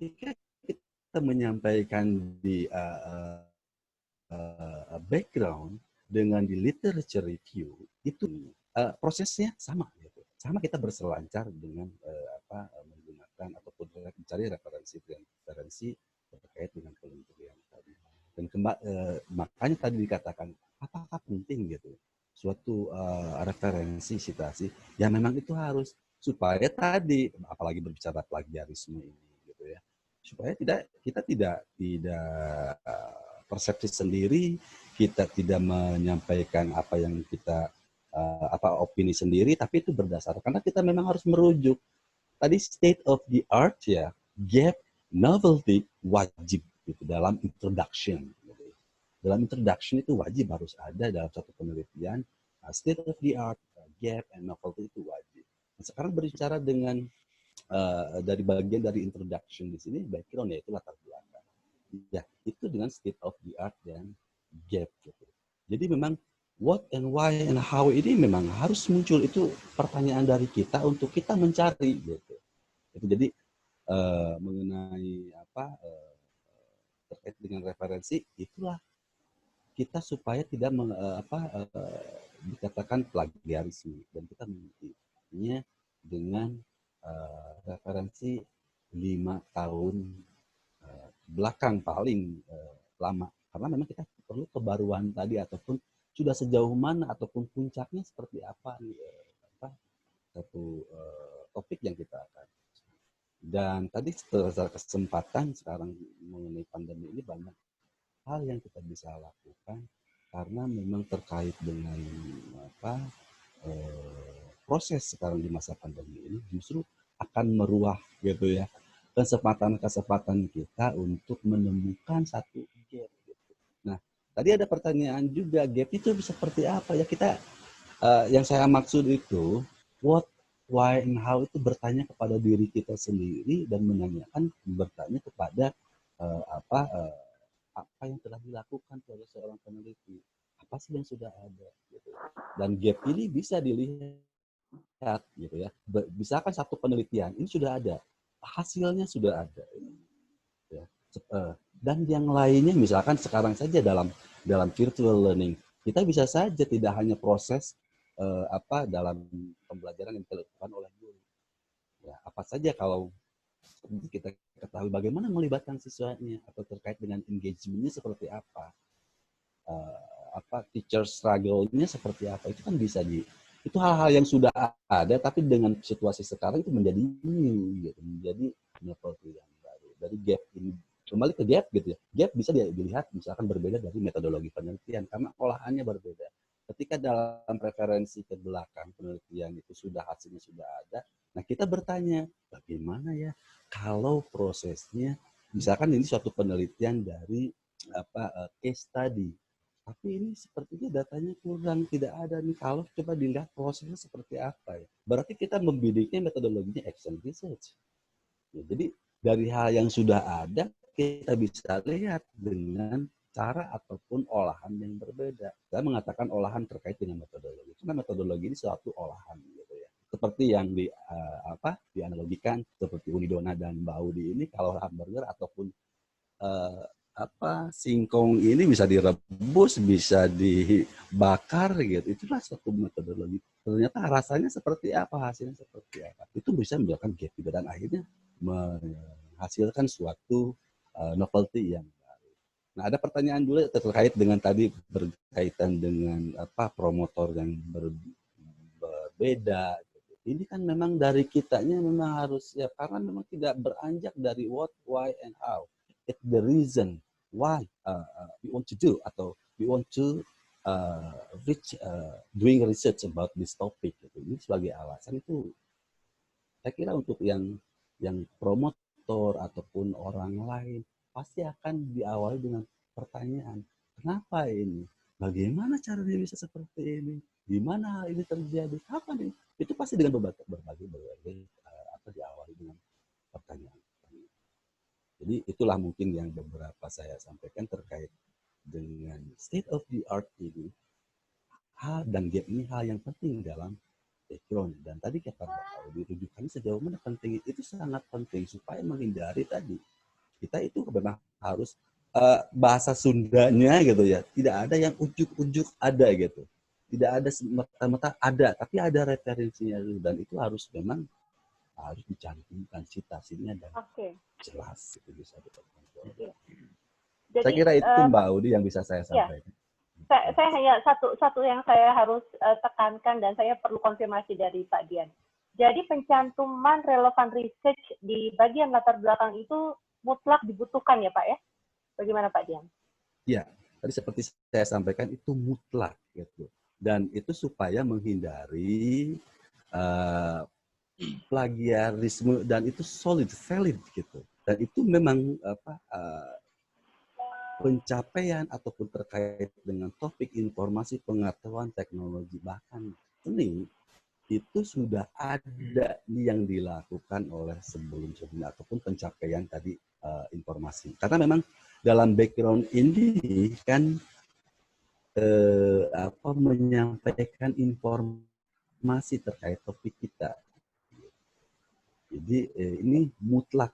ketika kita menyampaikan di background dengan di literature review itu prosesnya sama gitu. Sama kita berselancar dengan menggunakan ataupun mencari referensi terkait dengan penelitian tadi. Dan makanya tadi dikatakan apakah penting gitu suatu referensi citasi ya memang itu harus supaya tadi apalagi berbicara plagiarisme ini gitu ya, supaya kita tidak persepsi sendiri, kita tidak menyampaikan apa yang kita opini sendiri, tapi itu berdasar karena kita memang harus merujuk tadi state of the art ya, gap, novelty wajib gitu dalam introduction. Dalam introduction itu wajib harus ada dalam satu penelitian, state of the art, gap, and novelty itu wajib. Nah, sekarang berbicara dengan dari bagian dari introduction di sini, background yaitu latar belakang. Ya, itu dengan state of the art dan gap. Gitu. Jadi memang what and why and how ini memang harus muncul, itu pertanyaan dari kita untuk kita mencari. Gitu. Jadi mengenai terkait dengan referensi, itulah kita supaya tidak dikatakan plagiarisme dan kita mengikutinya dengan referensi 5 tahun belakang paling lama, karena memang kita perlu kebaruan tadi ataupun sudah sejauh mana ataupun puncaknya seperti apa satu topik yang kita akan. Dan tadi setelah kesempatan sekarang mengenai pandemi ini banyak hal yang kita bisa lakukan karena memang terkait dengan proses sekarang di masa pandemi ini justru akan meruah gitu ya kesempatan kita untuk menemukan satu gap. Gitu. Nah tadi ada pertanyaan juga, gap itu seperti apa ya, kita yang saya maksud itu what, why, and how itu bertanya kepada diri kita sendiri dan bertanya kepada apa yang telah dilakukan oleh seorang peneliti, apa sih yang sudah ada gitu. Dan gap ini bisa dilihat gitu ya, misalkan satu penelitian ini sudah ada, hasilnya sudah ada ya. Dan yang lainnya misalkan sekarang saja dalam virtual learning kita bisa saja tidak hanya proses dalam pembelajaran yang dilakukan oleh guru ya, apa saja kalau kita ketahui bagaimana melibatkan siswanya atau terkait dengan engagement-nya seperti apa, teacher struggle-nya seperti apa, itu kan bisa itu hal-hal yang sudah ada tapi dengan situasi sekarang itu menjadi new gitu, menjadi novelty yang baru. Dari gap ini kembali ke gap gitu ya, gap bisa dilihat misalkan berbeda dari metodologi penelitian karena olahannya berbeda. ketika dalam referensi ke belakang penelitian itu hasilnya sudah ada, nah kita bertanya, bagaimana ya kalau prosesnya, misalkan ini suatu penelitian dari case study, tapi ini sepertinya datanya kurang, tidak ada nih. Kalau coba dilihat prosesnya seperti apa ya, berarti kita membidiknya metodologinya action research. Ya, jadi dari hal yang sudah ada kita bisa lihat dengan cara ataupun olahan yang berbeda. Saya mengatakan olahan terkait dengan metodologi. Karena metodologi ini suatu olahan gitu ya. Seperti yang dianalogikan seperti Unidona dan Mbak Audi ini, kalau hamburger ataupun singkong ini bisa direbus, bisa dibakar gitu. Itulah suatu metodologi. Ternyata rasanya seperti apa, hasilnya seperti apa. Itu bisa menjadikan gap juga dan akhirnya menghasilkan suatu novelty yang baru. Nah, ada pertanyaan dulu terkait dengan tadi berkaitan dengan promotor yang berbeda. Ini kan memang dari kitanya memang harus siap, karena memang tidak beranjak dari what, why, and how. It's the reason why we want to do atau we want to doing research about this topic. Gitu. Ini sebagai alasan itu, saya kira untuk yang promotor ataupun orang lain pasti akan diawali dengan pertanyaan, kenapa ini? Bagaimana caranya bisa seperti ini? Di mana hal ini terjadi? Kapan ini? Itu pasti dengan berbagai diawali dengan pertanyaan. Jadi itulah mungkin yang beberapa saya sampaikan terkait dengan state of the art ini. Hal dan gap ini hal yang penting dalam background. Dan tadi kata Mbak Audi, rujukan sejauh mana penting, itu sangat penting supaya menghindari tadi. Kita itu memang harus bahasa Sundanya gitu ya, tidak ada yang ujuk-ujuk ada gitu. Tidak ada semata-mata ada, tapi ada referensinya dulu, dan itu harus memang harus dicantumkan citasinya dan jelas itu bisa dipertanggungjawabkan. Saya kira itu Mbak Audi yang bisa saya sampaikan. Saya hanya satu yang saya harus tekankan dan saya perlu konfirmasi dari Pak Dian. Jadi pencantuman relevan research di bagian latar belakang itu mutlak dibutuhkan ya Pak ya? Bagaimana Pak Dian? Ya, tadi seperti saya sampaikan itu mutlak gitu. Dan itu supaya menghindari plagiarisme, dan itu solid, valid gitu. Dan itu memang pencapaian ataupun terkait dengan topik informasi, pengetahuan, teknologi, bahkan seni, itu sudah ada yang dilakukan oleh sebelum-sebelumnya ataupun pencapaian tadi informasi. Karena memang dalam background ini kan menyampaikan informasi terkait topik kita. Jadi ini mutlak.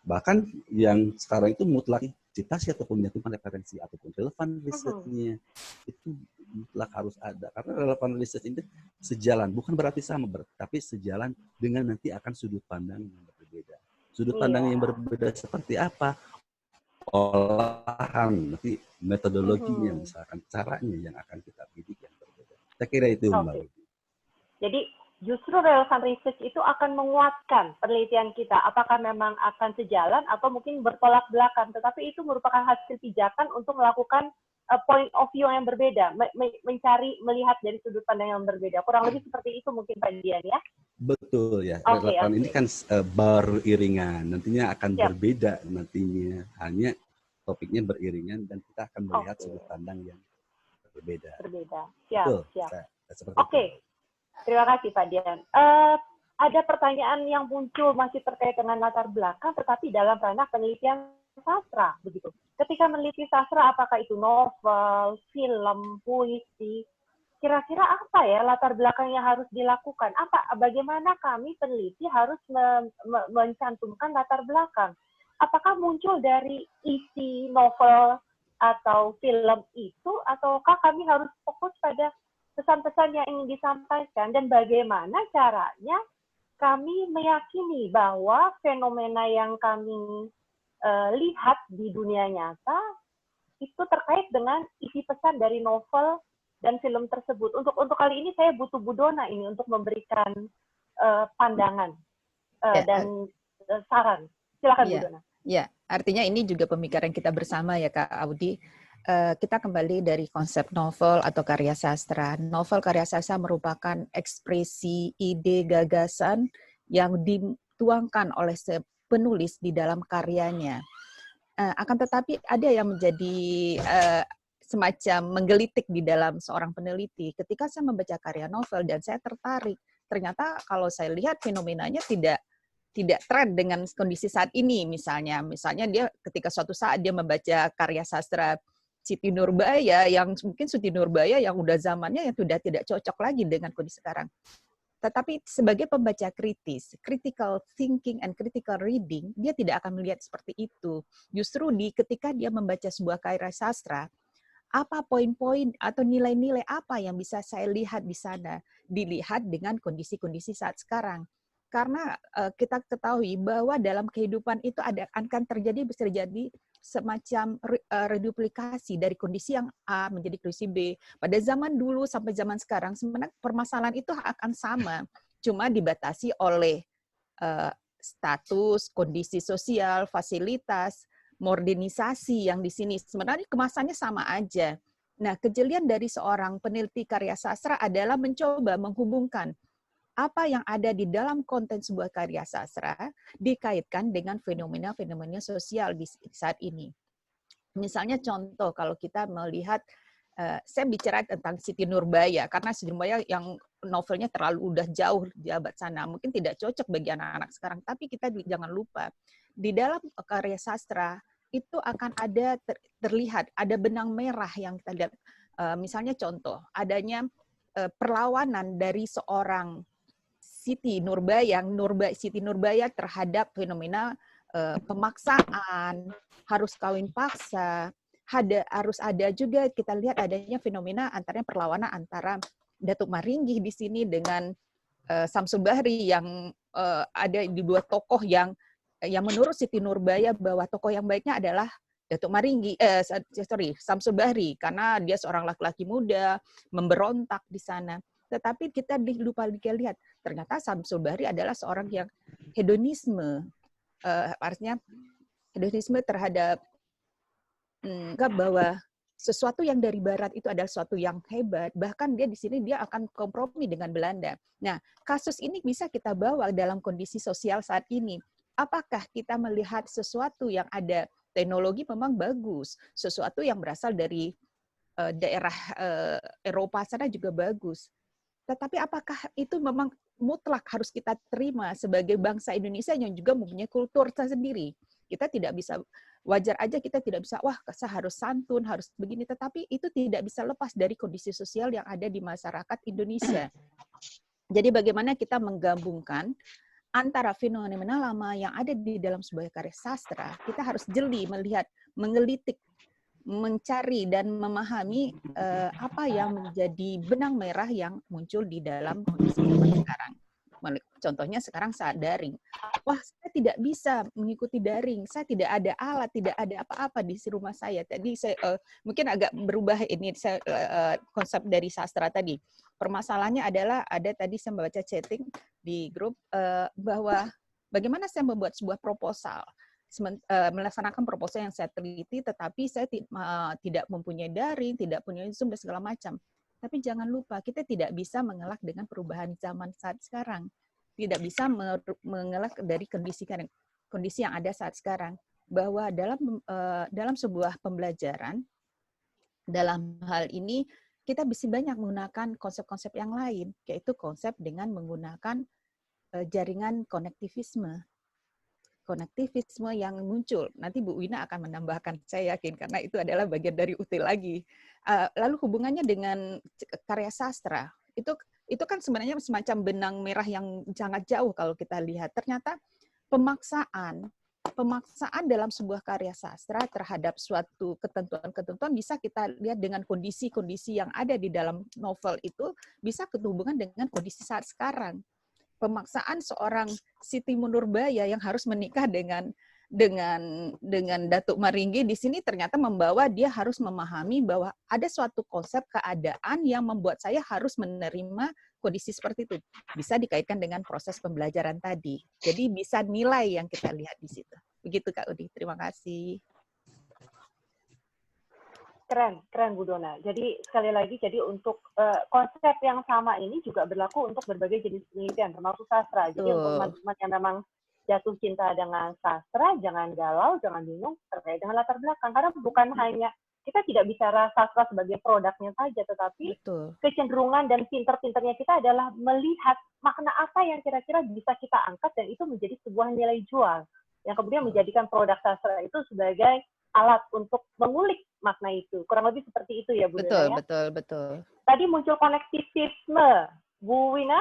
Bahkan yang sekarang itu mutlak citasi ataupun menyatukan referensi ataupun relevan risetnya itu mutlak harus ada, karena relevan riset ini sejalan, bukan berarti sama, tapi sejalan dengan nanti akan sudut pandang yang berbeda. Sudut pandang yang berbeda seperti apa? Olahan, nanti metodologinya, misalkan caranya yang akan kita bidik yang berbeda. Saya kira itu Mbak. Jadi justru relevan research itu akan menguatkan penelitian kita. Apakah memang akan sejalan atau mungkin bertolak belakang. Tetapi itu merupakan hasil pijakan untuk melakukan point of view yang berbeda. Melihat dari sudut pandang yang berbeda. Kurang lebih seperti itu mungkin Pak Dian ya? Betul ya. Relevan ini kan beriringan. Nantinya akan berbeda nantinya. Hanya topiknya beriringan dan kita akan melihat sudut pandang yang berbeda. Siap. Betul. Siap. Oke. Terima kasih Pak Dian. Ada pertanyaan yang muncul masih terkait dengan latar belakang, tetapi dalam ranah penelitian sastra, begitu. Ketika meneliti sastra, apakah itu novel, film, puisi, kira-kira apa ya latar belakang yang harus dilakukan? Bagaimana kami peneliti harus mencantumkan latar belakang? Apakah muncul dari isi novel atau film itu, ataukah kami harus fokus pada pesan-pesan yang ingin disampaikan, dan bagaimana caranya kami meyakini bahwa fenomena yang kami lihat di dunia nyata itu terkait dengan isi pesan dari novel dan film tersebut. Untuk kali ini saya butuh Bu Dona ini untuk memberikan pandangan dan saran. Silakan Bu Dona. Ya, artinya ini juga pemikiran kita bersama ya Kak Audi. kita kembali dari konsep novel atau karya sastra. Novel karya sastra merupakan ekspresi ide gagasan yang dituangkan oleh penulis di dalam karyanya. Akan tetapi ada yang menjadi semacam menggelitik di dalam seorang peneliti. Ketika saya membaca karya novel dan saya tertarik, ternyata kalau saya lihat fenomenanya tidak tren dengan kondisi saat ini. Misalnya dia ketika suatu saat dia membaca karya sastra Siti Nurbaya, yang mungkin Siti Nurbaya yang udah zamannya yang sudah tidak cocok lagi dengan kondisi sekarang. Tetapi sebagai pembaca kritis, critical thinking and critical reading, dia tidak akan melihat seperti itu. Justru ketika dia membaca sebuah karya sastra, apa poin-poin atau nilai-nilai apa yang bisa saya lihat di sana, dilihat dengan kondisi-kondisi saat sekarang. Karena kita ketahui bahwa dalam kehidupan itu akan bisa terjadi semacam reduplikasi dari kondisi yang A menjadi kondisi B. Pada zaman dulu sampai zaman sekarang, sebenarnya permasalahan itu akan sama, cuma dibatasi oleh status, kondisi sosial, fasilitas, modernisasi yang di sini. Sebenarnya kemasannya sama aja. Nah, kejelian dari seorang peneliti karya sastra adalah mencoba menghubungkan apa yang ada di dalam konten sebuah karya sastra dikaitkan dengan fenomena-fenomena sosial di saat ini. Misalnya contoh, kalau kita melihat, saya bicara tentang Siti Nurbaya, karena Siti Nurbaya yang novelnya terlalu udah jauh di abad sana, mungkin tidak cocok bagi anak-anak sekarang, tapi kita jangan lupa, di dalam karya sastra, itu akan ada terlihat, ada benang merah yang kita lihat. Misalnya contoh, adanya perlawanan dari seorang Siti Nurbaya terhadap fenomena pemaksaan, harus kawin paksa, harus ada juga kita lihat adanya fenomena perlawanan antara Datuk Maringgi di sini dengan Samsul Bahri yang ada di dua tokoh yang menurut Siti Nurbaya bahwa tokoh yang baiknya adalah Datuk Maringgi, Samsul Bahri, karena dia seorang laki-laki muda, memberontak di sana. Tetapi kita lupa lihat, ternyata Samsul Bahri adalah seorang yang hedonisme, artinya hedonisme terhadap bahwa sesuatu yang dari Barat itu adalah sesuatu yang hebat, bahkan dia di sini dia akan kompromi dengan Belanda. Nah, kasus ini bisa kita bawa dalam kondisi sosial saat ini. Apakah kita melihat sesuatu yang ada teknologi memang bagus, sesuatu yang berasal dari daerah Eropa sana juga bagus. Tetapi apakah itu memang mutlak harus kita terima sebagai bangsa Indonesia yang juga mempunyai kultur sendiri? Kita tidak bisa, wajar aja kita tidak bisa, wah saya harus santun, harus begini. Tetapi itu tidak bisa lepas dari kondisi sosial yang ada di masyarakat Indonesia. Jadi bagaimana kita menggabungkan antara fenomena lama yang ada di dalam sebuah karya sastra, kita harus jeli melihat, menggelitik, mencari dan memahami apa yang menjadi benang merah yang muncul di dalam kondisi sekarang. Contohnya sekarang saat daring. Wah, saya tidak bisa mengikuti daring. Saya tidak ada alat, tidak ada apa-apa di rumah saya. Tadi saya mungkin agak berubah ini konsep dari sastra tadi. Permasalahannya adalah ada tadi saya membaca chatting di grup bahwa bagaimana saya membuat sebuah proposal. Melaksanakan proposal yang saya teliti, tetapi saya tidak mempunyai daring, tidak punya Zoom dan segala macam. Tapi jangan lupa, kita tidak bisa mengelak dengan perubahan zaman saat sekarang. Tidak bisa mengelak dari kondisi yang ada saat sekarang. Bahwa dalam sebuah pembelajaran, dalam hal ini, kita bisa banyak menggunakan konsep-konsep yang lain, yaitu konsep dengan menggunakan jaringan konektivisme. Konektivisme yang muncul. Nanti Bu Wina akan menambahkan, saya yakin, karena itu adalah bagian dari UT lagi. Lalu hubungannya dengan karya sastra, itu kan sebenarnya semacam benang merah yang sangat jauh kalau kita lihat. Ternyata pemaksaan dalam sebuah karya sastra terhadap suatu ketentuan-ketentuan bisa kita lihat dengan kondisi-kondisi yang ada di dalam novel itu bisa berhubungan dengan kondisi saat sekarang. Pemaksaan seorang Siti Nurbaya yang harus menikah dengan Datuk Maringgi di sini ternyata membawa dia harus memahami bahwa ada suatu konsep keadaan yang membuat saya harus menerima kondisi seperti itu. Bisa dikaitkan dengan proses pembelajaran tadi. Jadi bisa nilai yang kita lihat di situ. Begitu Kak Udi. Terima kasih. Keren Bu Dona. Jadi sekali lagi, jadi untuk konsep yang sama ini juga berlaku untuk berbagai jenis penelitian, termasuk sastra. Jadi untuk teman-teman yang memang jatuh cinta dengan sastra, jangan galau, jangan bingung terkait dengan latar belakang. Karena bukan hanya, kita tidak bicara sastra sebagai produknya saja, tetapi kecenderungan dan pinter-pinternya kita adalah melihat makna apa yang kira-kira bisa kita angkat, dan itu menjadi sebuah nilai jual, yang kemudian menjadikan produk sastra itu sebagai alat untuk mengulik makna itu. Kurang lebih seperti itu ya Bu Dona ya? Betul. Tadi muncul konektivisme. Bu Wina?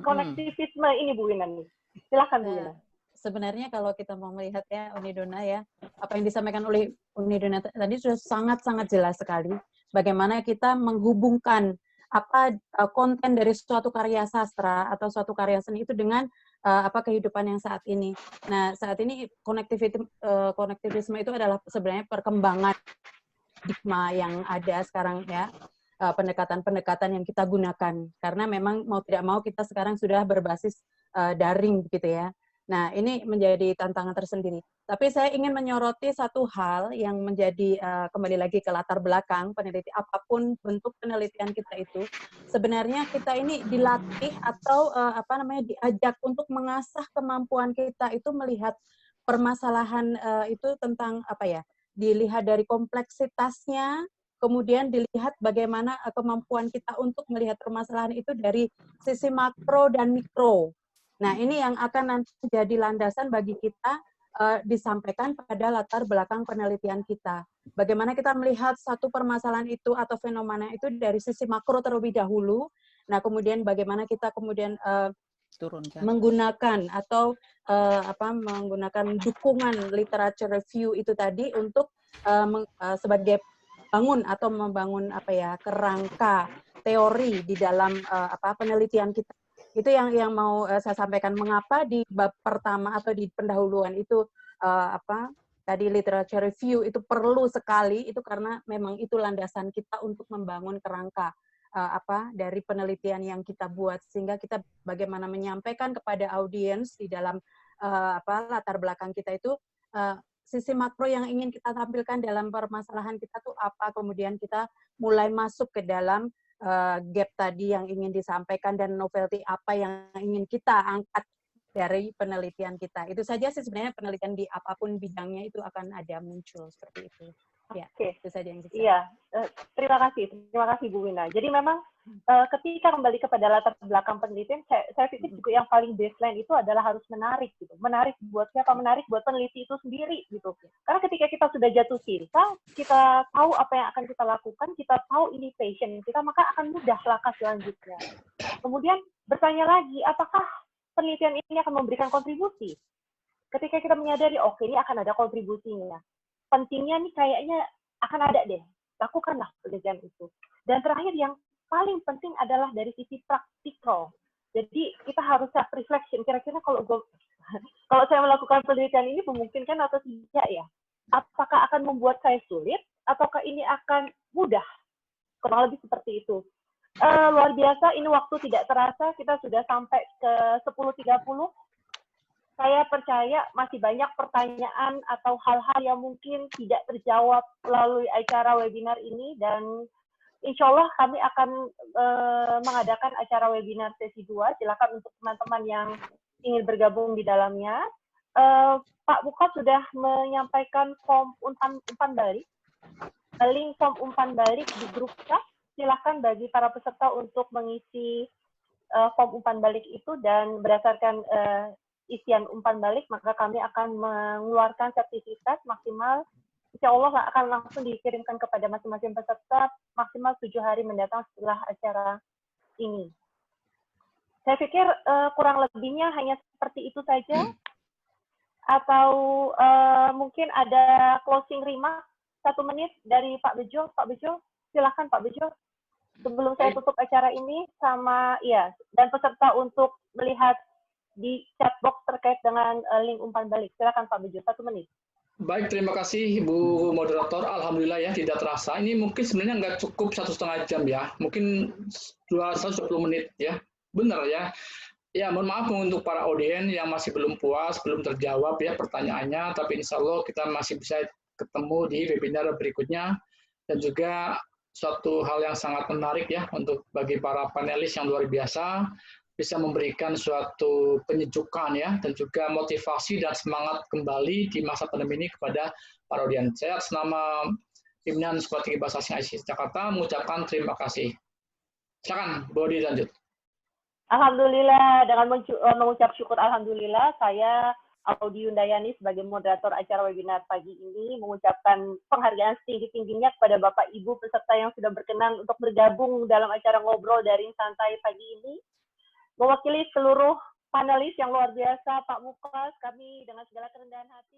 Konektivisme ini Bu Wina nih. Silakan Bu Wina. Sebenarnya kalau kita mau melihat ya Uni Dona ya, apa yang disampaikan oleh Uni Dona tadi sudah sangat-sangat jelas sekali. Bagaimana kita menghubungkan apa konten dari suatu karya sastra atau suatu karya seni itu dengan apa kehidupan yang saat ini. Nah, saat ini konektivisme itu adalah sebenarnya perkembangan paradigma yang ada sekarang ya, pendekatan-pendekatan yang kita gunakan. Karena memang mau tidak mau kita sekarang sudah berbasis daring begitu ya. Nah, ini menjadi tantangan tersendiri. Tapi saya ingin menyoroti satu hal yang menjadi kembali lagi ke latar belakang peneliti, apapun bentuk penelitian kita itu, sebenarnya kita ini dilatih atau diajak untuk mengasah kemampuan kita itu melihat permasalahan itu tentang apa ya? Dilihat dari kompleksitasnya, kemudian dilihat bagaimana kemampuan kita untuk melihat permasalahan itu dari sisi makro dan mikro. Nah, ini yang akan nanti menjadi landasan bagi kita disampaikan pada latar belakang penelitian kita. Bagaimana kita melihat satu permasalahan itu atau fenomena itu dari sisi makro terlebih dahulu. Nah, kemudian bagaimana kita kemudian menggunakan atau menggunakan dukungan literature review itu tadi untuk sebagai membangun kerangka teori di dalam penelitian kita. Itu yang mau saya sampaikan, mengapa di bab pertama atau di pendahuluan itu tadi literature review itu perlu sekali, itu karena memang itu landasan kita untuk membangun kerangka dari penelitian yang kita buat, sehingga kita bagaimana menyampaikan kepada audiens di dalam latar belakang kita itu sisi makro yang ingin kita tampilkan dalam permasalahan kita tuh apa, kemudian kita mulai masuk ke dalam gap tadi yang ingin disampaikan dan novelty apa yang ingin kita angkat dari penelitian kita. Itu saja sih sebenarnya, penelitian di apapun bidangnya itu akan ada muncul seperti itu. Ya, itu saja yang bisa. Iya, terima kasih Bu Wina. Jadi memang ketika kembali kepada latar belakang penelitian, saya pikir juga yang paling baseline itu adalah harus menarik gitu. Menarik buat siapa? Menarik buat peneliti itu sendiri gitu. Karena ketika kita sudah jatuh cinta, kita tahu apa yang akan kita lakukan, kita tahu ini passion kita, maka akan mudah langkah selanjutnya. Kemudian bertanya lagi, apakah penelitian ini akan memberikan kontribusi? Ketika kita menyadari, oke, ini akan ada kontribusinya. Pentingnya nih kayaknya akan ada deh, lakukanlah penelitian itu. Dan terakhir yang paling penting adalah dari sisi praktikal. Jadi kita harus self reflection, kira-kira kalau saya melakukan penelitian ini memungkinkan atau tidak ya? Apakah akan membuat saya sulit ataukah ini akan mudah? Kurang lebih seperti itu. Luar biasa, ini waktu tidak terasa, kita sudah sampai ke 10.30. Saya percaya masih banyak pertanyaan atau hal-hal yang mungkin tidak terjawab melalui acara webinar ini, dan insya Allah kami akan mengadakan acara webinar sesi 2. Silakan untuk teman-teman yang ingin bergabung di dalamnya. Pak Bukat sudah menyampaikan form umpan balik, link form umpan balik di grup chat. Silakan bagi para peserta untuk mengisi form umpan balik itu, dan berdasarkan isian umpan balik, maka kami akan mengeluarkan sertifikat maksimal, insya Allah akan langsung dikirimkan kepada masing-masing peserta maksimal 7 hari mendatang setelah acara ini. Saya pikir kurang lebihnya hanya seperti itu saja, atau mungkin ada closing remark 1 menit dari Pak Bejo. Pak Bejo, silakan Pak Bejo. Sebelum saya tutup acara ini, dan peserta untuk melihat di chat box terkait dengan link umpan balik. Silakan Pak Bejo, 1 menit. Baik, terima kasih Bu Moderator. Alhamdulillah ya, tidak terasa. Ini mungkin sebenarnya nggak cukup 1,5 jam ya. Mungkin 20 menit ya. Benar ya. Ya, mohon maaf untuk para audiens yang masih belum puas, belum terjawab ya pertanyaannya. Tapi insya Allah kita masih bisa ketemu di webinar berikutnya. dan juga suatu hal yang sangat menarik ya untuk bagi para panelis yang luar biasa, bisa memberikan suatu penyejukan ya, dan juga motivasi dan semangat kembali di masa pandemi ini kepada para audiens. Saya atas nama pimpinan Strategi Bahasa Asing ICC Jakarta mengucapkan terima kasih. Silakan, Bu Odi lanjut. Alhamdulillah, dengan mengucap syukur alhamdulillah, saya Audi Yundayani sebagai moderator acara webinar pagi ini mengucapkan penghargaan setinggi-tingginya kepada Bapak Ibu peserta yang sudah berkenan untuk bergabung dalam acara ngobrol daring santai pagi ini. Mewakili seluruh panelis yang luar biasa, Pak Mukas, kami dengan segala kerendahan hati